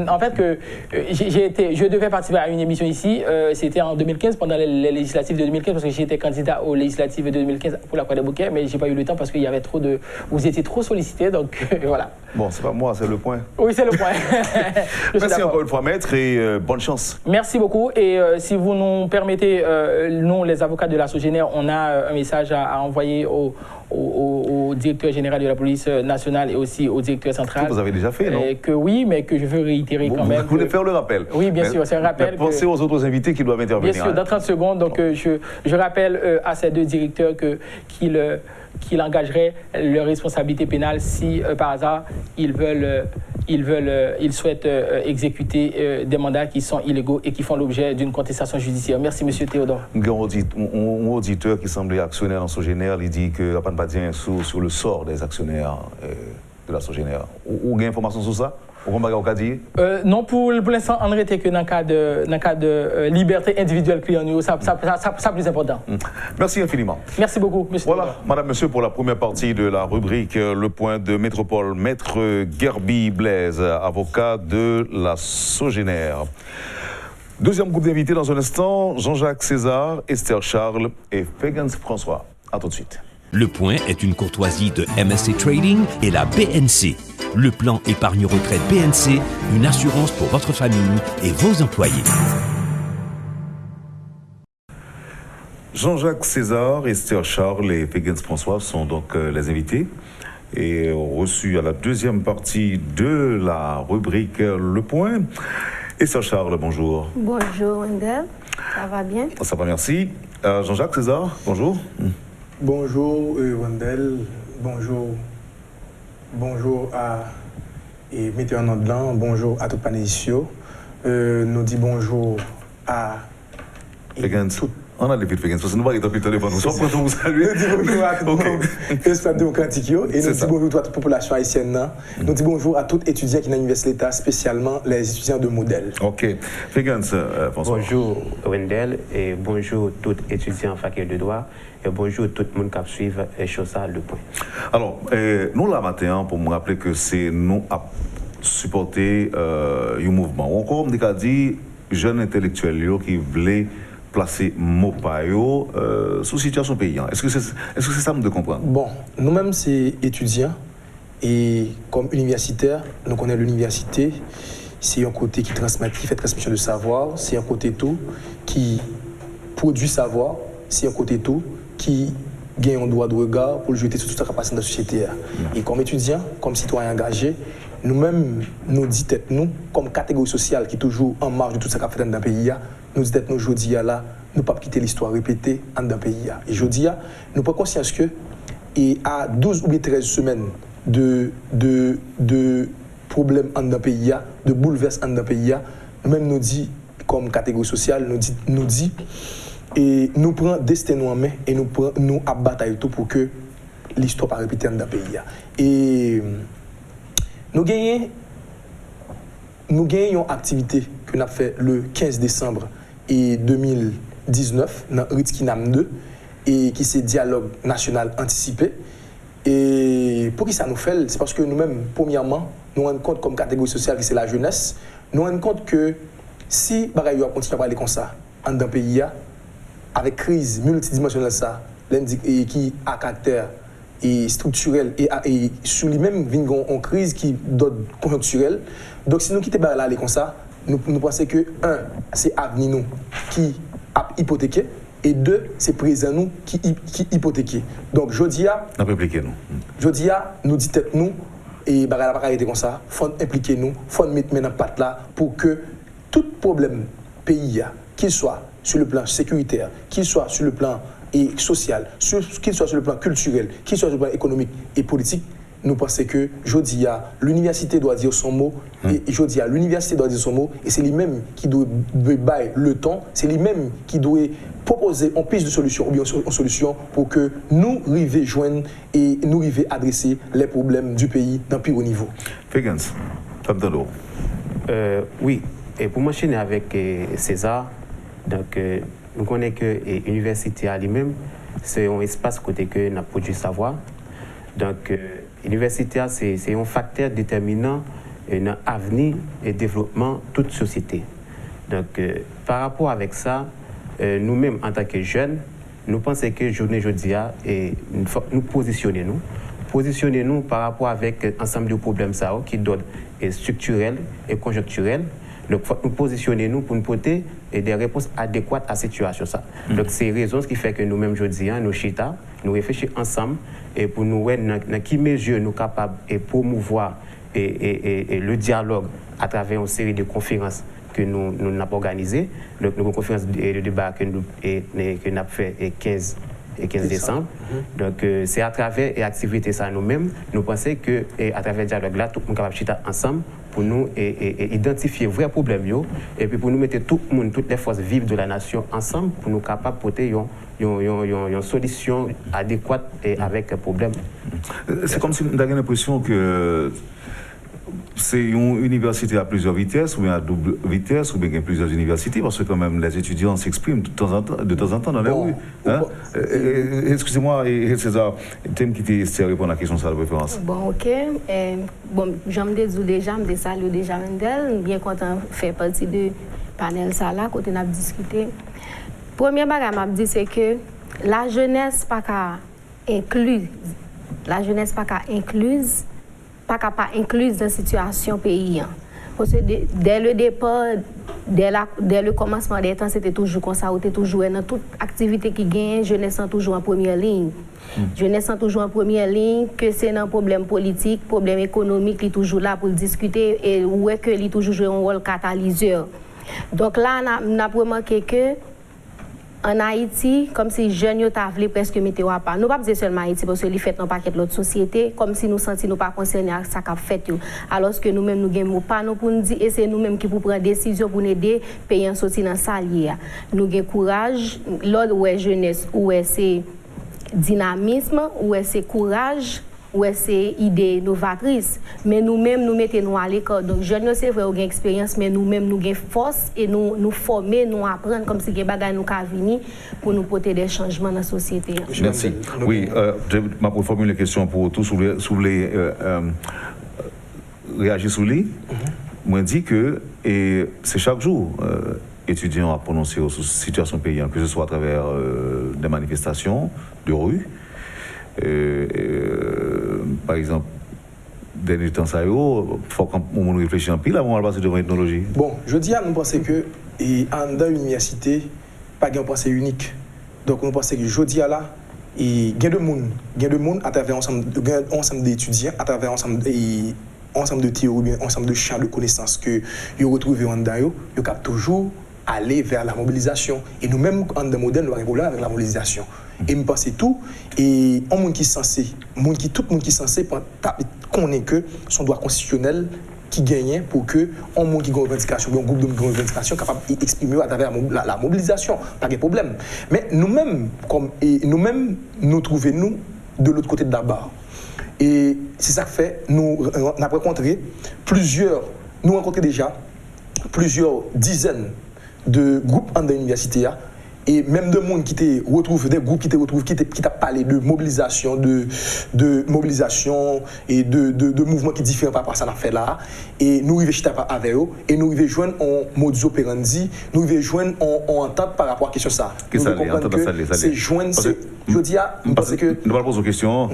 en fait, je devais participer à une émission ici, c'était en 2015, pendant les législatives de 2015, parce que j'étais candidat aux législatives de 2015 pour la Croix des Bouquets, mais je n'ai pas eu le temps parce qu'il y avait trop de... Vous étiez trop sollicité, donc voilà. Bon, c'est pas moi, c'est le point. Oui, c'est le point. Merci encore une fois, Maître, et bonne chance. Merci beaucoup. Et si vous nous permettez, nous, les avocats de la Sogénère, on a un message à envoyer au directeur général de la police nationale et aussi au directeur central. Que vous avez déjà fait, non? Que oui, mais que je veux réitérer quand même. Vous voulez faire le rappel? Oui, bien sûr, c'est un rappel. Pensez aux autres invités qui doivent intervenir. Bien sûr, dans 30 secondes. Donc, je rappelle à ces deux directeurs qu'ils engageraient leur responsabilité pénale si, par hasard, ils souhaitent exécuter des mandats qui sont illégaux et qui font l'objet d'une contestation judiciaire. Merci, M. Théodore. Un auditeur qui semblait actionnaire dans Sogénère, il dit qu'il n'y a pas de bâtiment sur le sort des actionnaires de la Sogénère. Vous avez information sur ça? Non, pour l'instant, on n'était que dans le cas de liberté individuelle client, ça plus important. Merci infiniment. Merci beaucoup, monsieur. Voilà, madame, monsieur, pour la première partie de la rubrique Le Point de Métropole, Maître Gerby Blaise, avocat de la Sogénère. Deuxième groupe d'invités dans un instant, Jean-Jacques César, Esther Charles et Fegans François. À tout de suite. Le Point est une courtoisie de MSC Trading et la BNC. Le plan épargne-retraite BNC, une assurance pour votre famille et vos employés. Jean-Jacques César, Esther Charles et Fegans François sont donc les invités et reçus à la deuxième partie de la rubrique Le Point. Esther Charles, bonjour. Bonjour, Wendell. Ça va bien? Ça va, merci. Jean-Jacques César, bonjour. Bonjour, Wendell. Bonjour à Météo Nordland. Bonjour à tout panélisio. Nous disons bonjour à... Fegans. On a les vite Fegans, parce que nous allons aller téléphone. Nous sommes pour vous saluer. Nous disons bonjour à tout le monde. L'espace démocratique. Et nous disons bonjour à toute la population haïtienne. Nous disons bonjour à tous les étudiants qui sont dans l'université d'État, spécialement les étudiants de modèle. OK. Fegans, François. Bonjour, Wendell, et bonjour tous les étudiants en faculté de droit. Et bonjour tout le monde qui suit les choses à Le Point. Alors, nous, là, matin, pour me rappeler que c'est nous à supporter un mouvement. Ou encore, on a dit, jeunes intellectuels qui voulaient placer Mopayo sous situation paysan. Est-ce que c'est ça de comprendre? Bon, nous-mêmes, c'est étudiants. Et comme universitaires, nous connaissons l'université. C'est un côté qui fait transmission de savoir. C'est un côté tout qui produit savoir. C'est un côté tout qui gagne un droit de regard pour le jeter sur toute la capacité de la société. Et comme étudiants, comme citoyens engagés, nous-mêmes, nous disons tête nous, comme catégorie sociale qui est toujours en marge de tout ce qu'on fait dans le pays, nous disons tête nous aujourd'hui là, nous ne pouvons pas quitter l'histoire répétée dans le pays. Et aujourd'hui, nous prenons conscience que, et à 12 ou 13 semaines de problèmes dans le pays, de bouleversements dans le pays, nous-mêmes nous disons comme catégorie sociale nous dit et nous prenons destin en main et nous abattons tout pour que l'histoire pas répéter dans le pays. Et nous gagnons une activité que nous avons fait le 15 décembre 2019 dans Ritkinam 2 et qui c'est dialogue national anticipé. Et pour qui ça nous fait, c'est parce que nous-mêmes, premièrement, nous rendons compte comme catégorie sociale que c'est la jeunesse, nous rendons compte que si bagaille a continué à parler comme ça dans un pays avec crise multidimensionnelle ça, qui a caractère et structurel et sur lui-même une crise qui d'ordre conjoncturel. Donc si nous quittons là aller comme ça, nous pensons que c'est avenir nous qui a hypothéqué et 2 c'est présent nous qui hypothéqué. Donc Jodia nous dit tête nous et bagaille pas arrêter comme ça, faut impliquer nous, faut mettre maintenant patte là pour que tout problème pays qu'il soit sur le plan sécuritaire, qu'il soit sur le plan social, qu'il soit sur le plan culturel, qu'il soit sur le plan économique et politique, nous pensons que l'université doit dire son mot, et l'université doit dire son mot, et c'est lui-même qui doit bailler le temps, c'est lui-même qui doit proposer une piste de solution ou bien une solution pour que nous arrivions joindre et nous arrivions adresser les problèmes du pays d'un plus haut niveau. Fegans, Fabdalo. Oui, et pour m'enchaîner avec César, donc nous connaissons que l'université à lui-même, c'est un espace côté que nous produit savoir. Donc l'université, c'est un facteur déterminant dans l'avenir et le développement de toute société. Donc par rapport avec ça, nous-mêmes en tant que jeunes, nous pensons que journée aujourd'hui, nous positionnons par rapport avec ensemble de problèmes qui sont structurels et conjoncturels. Donc, il faut nous positionner pour nous porter des réponses adéquates à cette situation. Donc, c'est la raison qui fait que nous-mêmes, aujourd'hui, nous chita, nous réfléchissons ensemble et pour nous voir dans quelle mesure nous sommes capables de promouvoir le dialogue à travers une série de conférences que nous avons organisées. Donc, nous avons une conférence de débat que nous avons fait le 15 décembre. Donc, c'est à travers l'activité ça nous-mêmes, nous pensons qu'à travers le dialogue là, tout le monde est capable de chita ensemble pour nous identifier les vrais problèmes et puis pour nous mettre tout le monde, toutes les forces vives de la nation ensemble pour nous capables de porter une solution adéquate et avec un problème. C'est comme si on a l'impression que c'est une université à plusieurs vitesses ou bien à double vitesse ou bien plusieurs universités parce que quand même les étudiants s'expriment de temps en temps dans les rues. Hein? Excusez-moi, César, thème qui t'est répondre à la question de sa préférence. Bon, ok. J'aime déjà, je salue déjà Mendel, bien content de faire partie du panel ça là, quand on a discuté. Premier bagage m'a dit c'est que la jeunesse pas qu'à incluse, pas incluse dans la situation pays. Parce que dès le départ, dès le commencement des temps, c'était toujours comme ça, c'était toujours dans toute activité qui gagne, jeunesse toujours en première ligne. Jeunesse toujours en première ligne, que c'est un problème politique, problème économique, qui est toujours là pour discuter et où est que il toujours joué un rôle catalyseur. Donc là, on a remarqué que en Haïti, comme si jeunes yo ta vle presque météo à part. Nous pas dire seulement Haïti parce que li fait dans paquet l'autre société, comme si nous senti nous pas concernés à ça qu'a fait yo. Alors que nous-mêmes nous gagnons pas nous pour nous dire et c'est nous-mêmes qui pour prendre décision pour aider pays en sortir dans salier. Nous gagnons courage, l'autre ouais jeunesse ou c'est dynamisme ou c'est courage ou c'est idée novatrice, mais nous-mêmes nous mettons à l'école. Donc jeunes c'est vrai on a expérience mais nous-mêmes nous gagnons force et nous former, nous apprendre comme si des bagages nous ca venir pour nous porter des changements dans la société. Merci. Oui, je m'a formulé une question pour tous sous les réagir sur lui. Moi dit que c'est chaque jour étudiants à prononcer sur la situation paysanne, que ce soit à travers des manifestations de rue. Par exemple, dernier temps, il faut qu'on réfléchisse un peu là, on va passer devant la technologie. Bon, je dis à nous penser que dans l'université, pas de pensée unique. Donc, nous pensons que je dis à là, il y a de monde à travers ensemble d'étudiants, à travers ensemble de théories, ensemble de champs de connaissances que vous retrouvez en dedans, vous cap toujours aller vers la mobilisation. Et nous-mêmes, en des modèles, nous avons un problème avec la mobilisation. Et nous pensons tout, et tout le monde qui est censé connaît que son droit constitutionnel qui gagne pour que un monde qui a une revendication, un groupe de revendication capable d'exprimer à travers la mobilisation, pas de problème. Mais nous-mêmes, nous trouvons de l'autre côté de la barre. Et c'est ça que fait, nous avons rencontré déjà plusieurs dizaines de groupes dans l'université. Et même de monde qui te retrouve, des groupes qui t'a parlé de mobilisation, mobilisation et de mouvements qui sont différents par rapport à ça qu'on fait là. Et nous arrivons avec eux et nous arrivons joindre en modus operandi, nous arrivons joindre en entente par rapport à la question ça. Que ça c'est joindre, je dis parce que nous allons poser une question.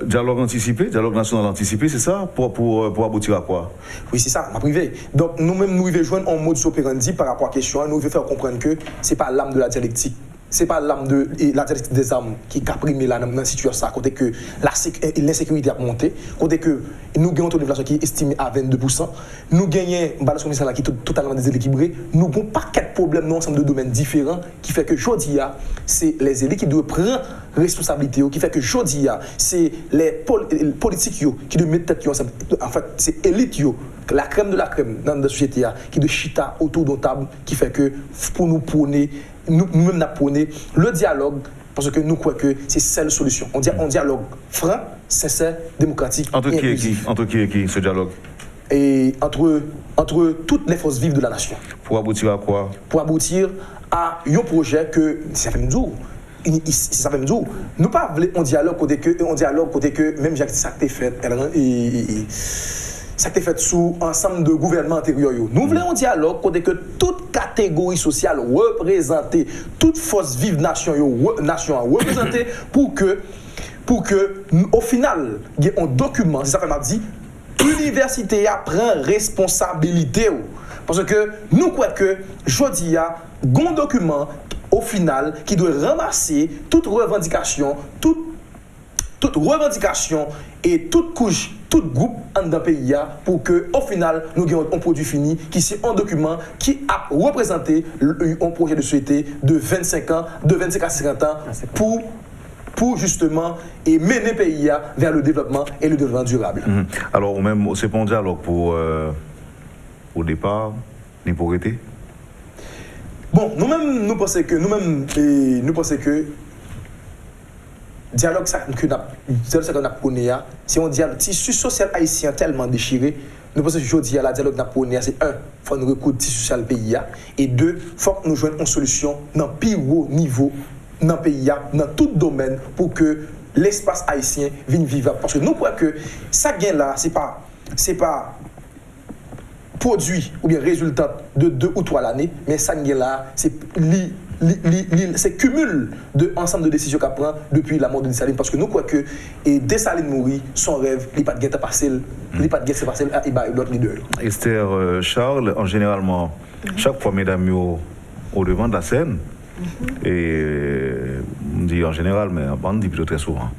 Dialogue anticipé, dialogue national anticipé, c'est ça pour aboutir à quoi? Oui, c'est ça, ma privée. Donc nous-mêmes nous arrivons joindre en modus operandi par rapport à la question, nous arrivons faire comprendre que c'est pas l'âme de la dialectique. C'est pas l'âme de la dialectique des armes qui a primé dans la situation, côté que l'insécurité a monté, côté que nous gagnons un taux d'inflation qui est estimé à 22%, nous gagnons une balance commerciale qui est totalement déséquilibrée, nous avons pas quatre problèmes dans un ensemble de domaines différents qui fait que aujourd'hui, c'est les élites qui doivent prendre responsabilité, qui fait que aujourd'hui, c'est les politiques qui doivent mettre tête ensemble. En fait, c'est l'élite, la crème de la crème dans la société qui doit chita autour d'une table qui fait que pour nous prôner, nous-mêmes nous prôner le dialogue parce que nous croyons que c'est celle solution. On dialogue franc, sincère, démocratique. Entre qui et qui ce dialogue? Et entre toutes les forces vives de la nation. Pour aboutir à quoi? Pour aboutir à un projet que ça fait nous. Ça fait nous. Nous pas on dialogue côté que même Jacques ça t'est fait ça a été fait sous ensemble de gouvernements antérieurs. Nous voulons un dialogue côté que toute catégorie sociale représentée, toute force vive nation représentée pour que au final, il y ait un document, c'est ça que m'a dit, l'université prend responsabilité. Parce que nous croyons que aujourd'hui, il y a un document au final qui doit ramasser toute revendication et toute couche, tout groupe dans le pays pour que au final nous ayons un produit fini qui c'est un document qui a représenté un projet de société de 25 ans, de 25 à 50 ans pour justement mener le pays vers le développement et le développement durable. Alors même c'est pas un dialogue pour au départ ni pour arrêter. Bon, nous pensons que dialogue que nous avons c'est un dialogue tissu social haïtien tellement déchiré. Nous pensons que aujourd'hui, la dialogue que c'est un, il faut nous recourir le tissu social pays et deux, il faut que nous joignions une solution dans le plus haut niveau dans le pays, dans tout domaine pour que l'espace haïtien vienne vivable. Parce que nous croyons que ça gain là, c'est pas produit ou bien résultat de 2 ou 3 l'année, mais ça gain là, c'est cumul de ensemble de décisions qu'elle prend depuis la mort de Dessalines parce que nous croyons que Dessalines mourir, son rêve, il n'y a pas de gain à passer, il n'y a pas de gain à passer à l'autre leader. Esther Charles, en généralement, chaque fois mesdames au devant de la scène, et on dit en général, mais on dit plutôt très souvent,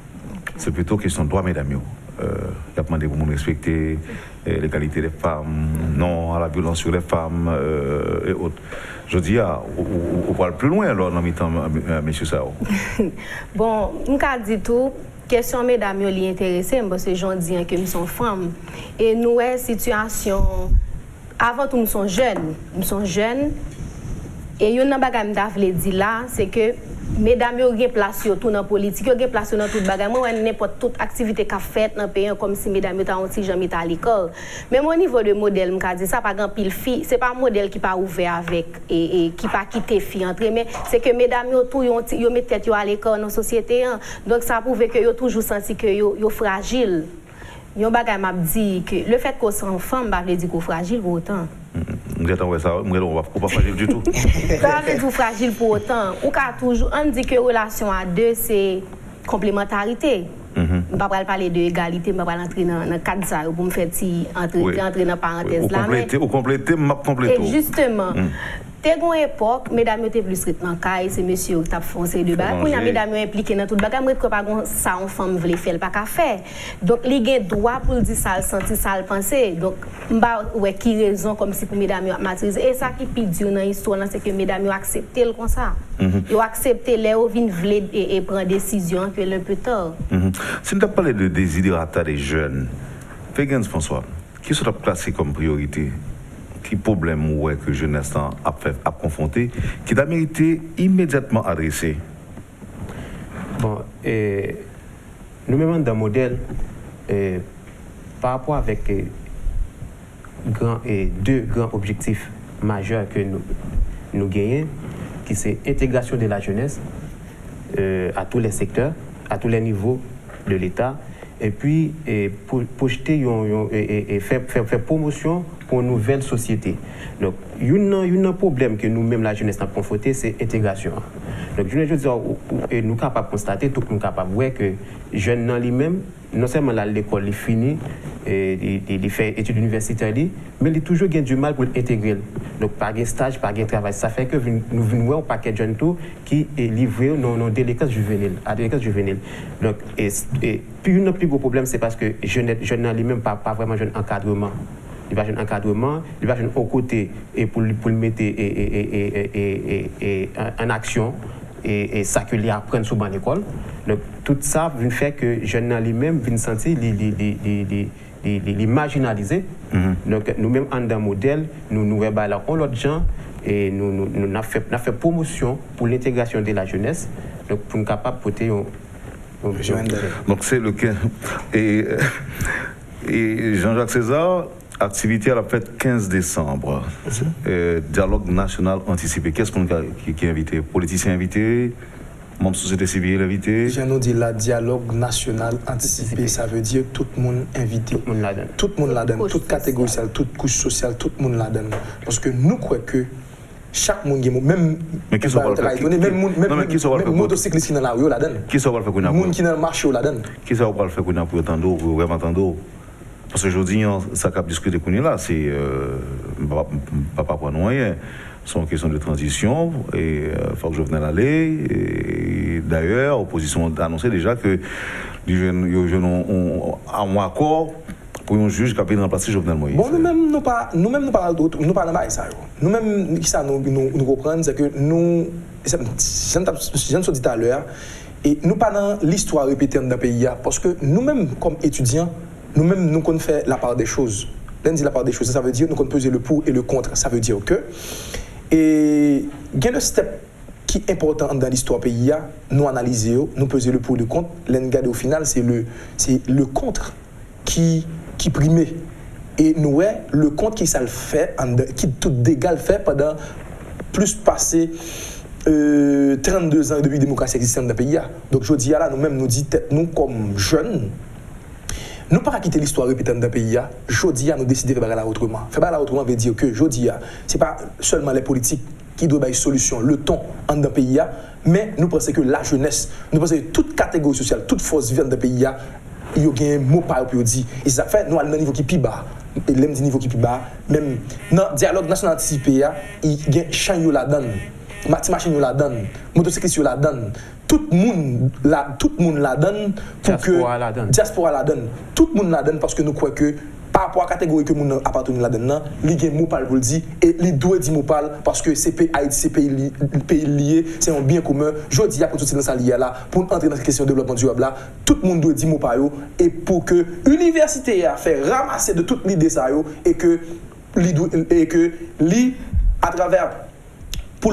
c'est plutôt question de droit mesdames. Il y a demandé pour nous respecter les qualités des femmes, non à la violence sur les femmes et autres. Je dis, on parle plus loin alors dans le temps, M. Sao. Bon, je dis tout. Question mesdames, je intéressée parce que j'en dis que nous sommes femmes. Et nous, situation. Avant tout, nous sommes jeunes. Et il y a un bagage que je dire là, c'est que mesdames, ils ont place tout dans la politique, ils ont place dans toute bagage. Moi, n'importe toute activité qu'a faite dans le pays, comme si mesdames étaient un petit jamais à l'école. Même au niveau de modèle, je dis ça, pas grand pile fille, c'est pas un modèle qui pas ouvert avec et qui pas quitté fille entre, mais c'est que mesdames ils mettent tête à l'école dans la société. Donc ça prouve que ils ont toujours senti que ils fragile. Yon bagay m'a dit que le fait qu'on soit femme, bah veut dire qu'on fragile pour autant. On pas fragile du tout. Ça veut dire fragile pour autant. On dit que relation à deux c'est complémentarité. Je ne vais pas parler d'égalité, je ne vais pas entrer dans le cadre de ça pour me faire entrer dans la parenthèse là. Ou compléter, m'a compléter. Et justement, t'es une époque, mesdames étaient plus dans le cas, c'est monsieur qui a foncé de bas. Quand les mesdames impliquées dans tout le bagage, je ne pas ça en femme veut faire, pas qu'à faire. Donc, les gens droit pour dire ça, sentir ça, penser. Donc, ouais, qui raison comme si pour mesdames maîtriser. Et ça qui pire dans l'histoire, c'est que mesdames ont accepté comme ça. Ils ont accepté les viennent et prendre décision que un peu tard. Si nous parlons de désidérata des jeunes, fais gaffe François. qui sont placés comme priorité? Qui problème ouais, que jeunesse a confronté, qui a mérité immédiatement adressé? Bon, nous-mêmes dans le modèle, par rapport avec deux grands objectifs majeurs que nous gagnons, qui c'est l'intégration de la jeunesse à tous les secteurs, à tous les niveaux de l'État, et puis projeter et faire promotion pour une nouvelle société. Donc, il y a un problème que nous-mêmes, la jeunesse, avons confronté, c'est l'intégration. Donc, je veux dire, nous sommes capables de constater, tout le monde est capable de voir que les jeunes lui-même, non seulement l'école est finie, il fait études universitaires, mais il a toujours du mal pour l'intégrer. Donc, par un stage, par un travail. Ça fait que nous venons un paquet de jeunes qui est livré dans la délinquance juvénile. Donc, et puis, un plus gros problème, c'est parce que les jeunes lui-même pas vraiment jeune encadrement. Il va jeune encadrement, il va jeune au côté et pour le mettre en action et ça que lui apprennent souvent à l'école. Donc tout ça vient faire que les jeunes lui-même viennent sentir les marginaliser. Donc nous-mêmes en d'un modèle, nous avons l'autre gens et nous avons fait promotion pour l'intégration de la jeunesse, donc pour nous capables de porter donc c'est le cas. Et Jean-Jacques César, activité à la fête 15 décembre. Dialogue national anticipé. Qu'est-ce qu'on qui est invité? Politiciens invités? Membres de la société civile invités? Je nous dis la dialogue national anticipé, ça veut dire tout le monde invité. Tout le monde la donne. Toute catégorie sociale, toute couche sociale, tout le monde la donne. Parce que nous croyons que chaque monde, même motocycliste qui est dans la rue, la donne. Qui ça va le faire qu'on a? Monde qui est dans le marché, la donne. Qui ça va le faire qu'on a pour attendre, pour vraiment attendre? Parce que aujourd'hui, ça cap discuter qu'on est là, c'est pas pour nous rien. C'est une question de transition et il faut que je vienne aller. Et d'ailleurs, l'opposition a annoncé déjà que les jeunes ont un accord pour un juge qui a pu remplacer Jovenel Moïse. Bon, nous-mêmes, nous parlons de ça. Nous-mêmes, qui ça nous reprendre, c'est que nous, je ne dit tout à l'heure, et nous parlons de l'histoire répétée dans le pays, parce que nous-mêmes, comme étudiants, nous-mêmes, nous connaissons faire la part des choses. L'un dit la part des choses, ça veut dire nous connaissons peser le pour et le contre. Ça veut dire que, et il y a le step qui est important dans l'histoire pays, nous analyser, nous peser le pour et le contre. L'un au final, c'est le contre qui primait. Et nous, le contre qui ça le fait, qui tout dégât fait pendant plus passé 32 ans depuis la démocratie existante dans le pays. Donc je dis là, nous-mêmes, nous disons, nous comme jeunes, nous ne pouvons pas quitter l'histoire répétée dans le pays. Je dis nous décider de faire la autrement. Faire la autrement veut dire que je dis ce n'est pas seulement les politiques qui doivent avoir une solution, le temps dans le pays, mais nous pensons que la jeunesse, nous pensons que toute catégorie sociale, toute force vivante dans le pays, il y a un mot par pour dire. Et ça fait nous allons à un niveau qui est plus bas. Et l'aime du niveau qui est plus bas, même dans le dialogue national anticipé, il y a un champ là-dedans. Machine la donne, motocycliste la donne, tout le monde la donne pour que diaspora la donne, tout le monde la donne parce que nous croyons que par rapport à la catégorie que nous appartenons là-dedans, il y a un mot pour le dire et il doit dire mot parce que c'est pays lié, c'est un bien commun. Je dis pour tout ça lié là, pour entrer dans cette question de développement durable là, tout le monde doit dire mot par eux et pour que l'université a fait ramasser de toutes l'idée ça et que à travers pour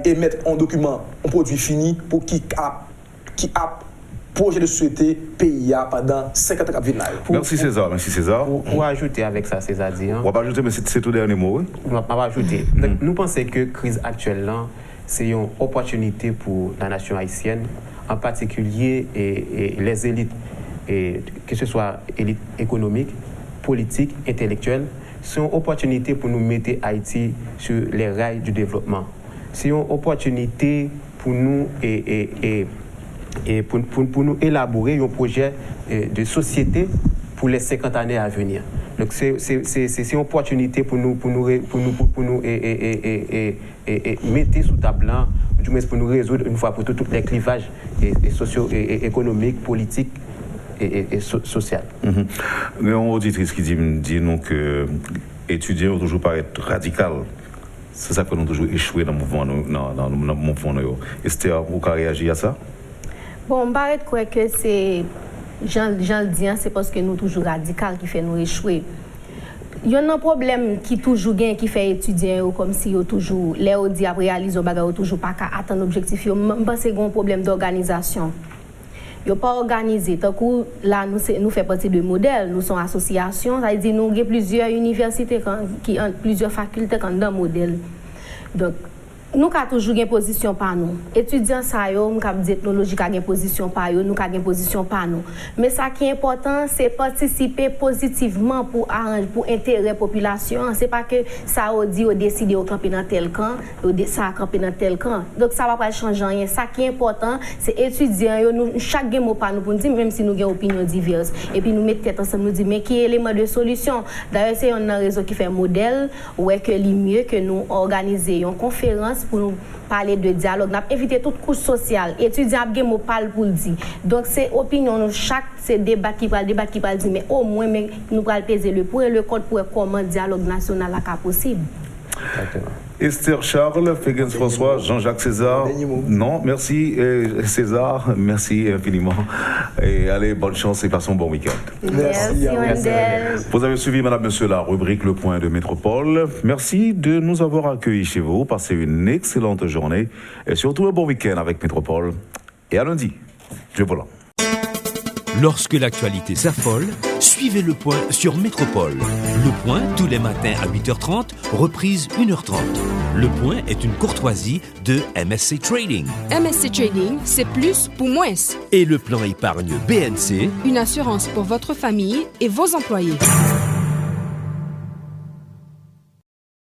émettre un document, un produit fini pour qui a projet de société pays pendant 50 ans. Merci César. Pour ajouter avec ça, César dit. On va pas ajouter, mais c'est tout dernier mot, oui? On va ajouter. Nous pensons que la crise actuelle, c'est une opportunité pour la nation haïtienne, en particulier et les élites, que ce soit élites économiques, politiques, intellectuelles. C'est une opportunité pour nous mettre Haïti sur les rails du développement. C'est une opportunité pour nous pour nous élaborer un projet de société pour les 50 années à venir. Donc c'est une opportunité pour nous mettre sous table pour nous résoudre une fois pour toutes les clivages socio-économiques, politiques et social. Il y a une auditrice qui dit nous que étudier ont toujours paraît radical. C'est ça que nous avons toujours échoué dans le mouvement. Esther, vous avez réagi à ça? Bon, je crois que c'est Jean le dit, c'est parce que nous toujours radical qui fait nous échouer. Il y a un problème qui toujours gagne qui fait étudiants comme si yo toujours les dit après réaliser bagarre toujours pas qu'à atteindre objectif. Yo pense c'est un problème d'organisation. Yo pas organisé tant que là nous fait partie de modèle, nous sommes association, ça veut dire nous avons plusieurs universités qui ont plusieurs facultés dans modèle. Donc nous avons toujours une position par nous. Étudiants, nous avons des technologies qui ont une position par nous, nous avons une position par nous. Mais ce qui est important, c'est participer positivement pour intérêt de la population. Ce n'est pas que ça a dit, on décide de camper dans tel camp, ça a campé dans tel camp. Donc ça ne va pas changer rien. Ce qui est important, c'est étudiants, chaque mot par nous pour nous dire, même si nous avons des opinions diverses. Et puis nous mettons tête ensemble, nous dire, mais quel est l'élément de solution? D'ailleurs, c'est un réseau qui fait un modèle, où est que le mieux que nous organisions une conférence pour nous parler de dialogue. Nous avons évité toute couche sociale. Étudiants ont parlé pour le dire. Donc, c'est opinion, chaque débat qui parle dire, mais au moins, nous allons peser le pour et le contre pour comment le dialogue national est possible. Esther Charles, Fégens François, Jean-Jacques César. Non, merci César, merci infiniment. Et allez, bonne chance et passons un bon week-end. Merci. Vous avez suivi, madame, monsieur, la rubrique Le Point de Métropole. Merci de nous avoir accueillis chez vous. Passez une excellente journée et surtout un bon week-end avec Métropole. Et à lundi. Je vous volant. Lorsque l'actualité s'affole, suivez Le Point sur Métropole. Le Point, tous les matins à 8h30, reprise 1h30. Le Point est une courtoisie de MSC Trading. MSC Trading, c'est plus pour moins. Et le plan épargne BNC, une assurance pour votre famille et vos employés.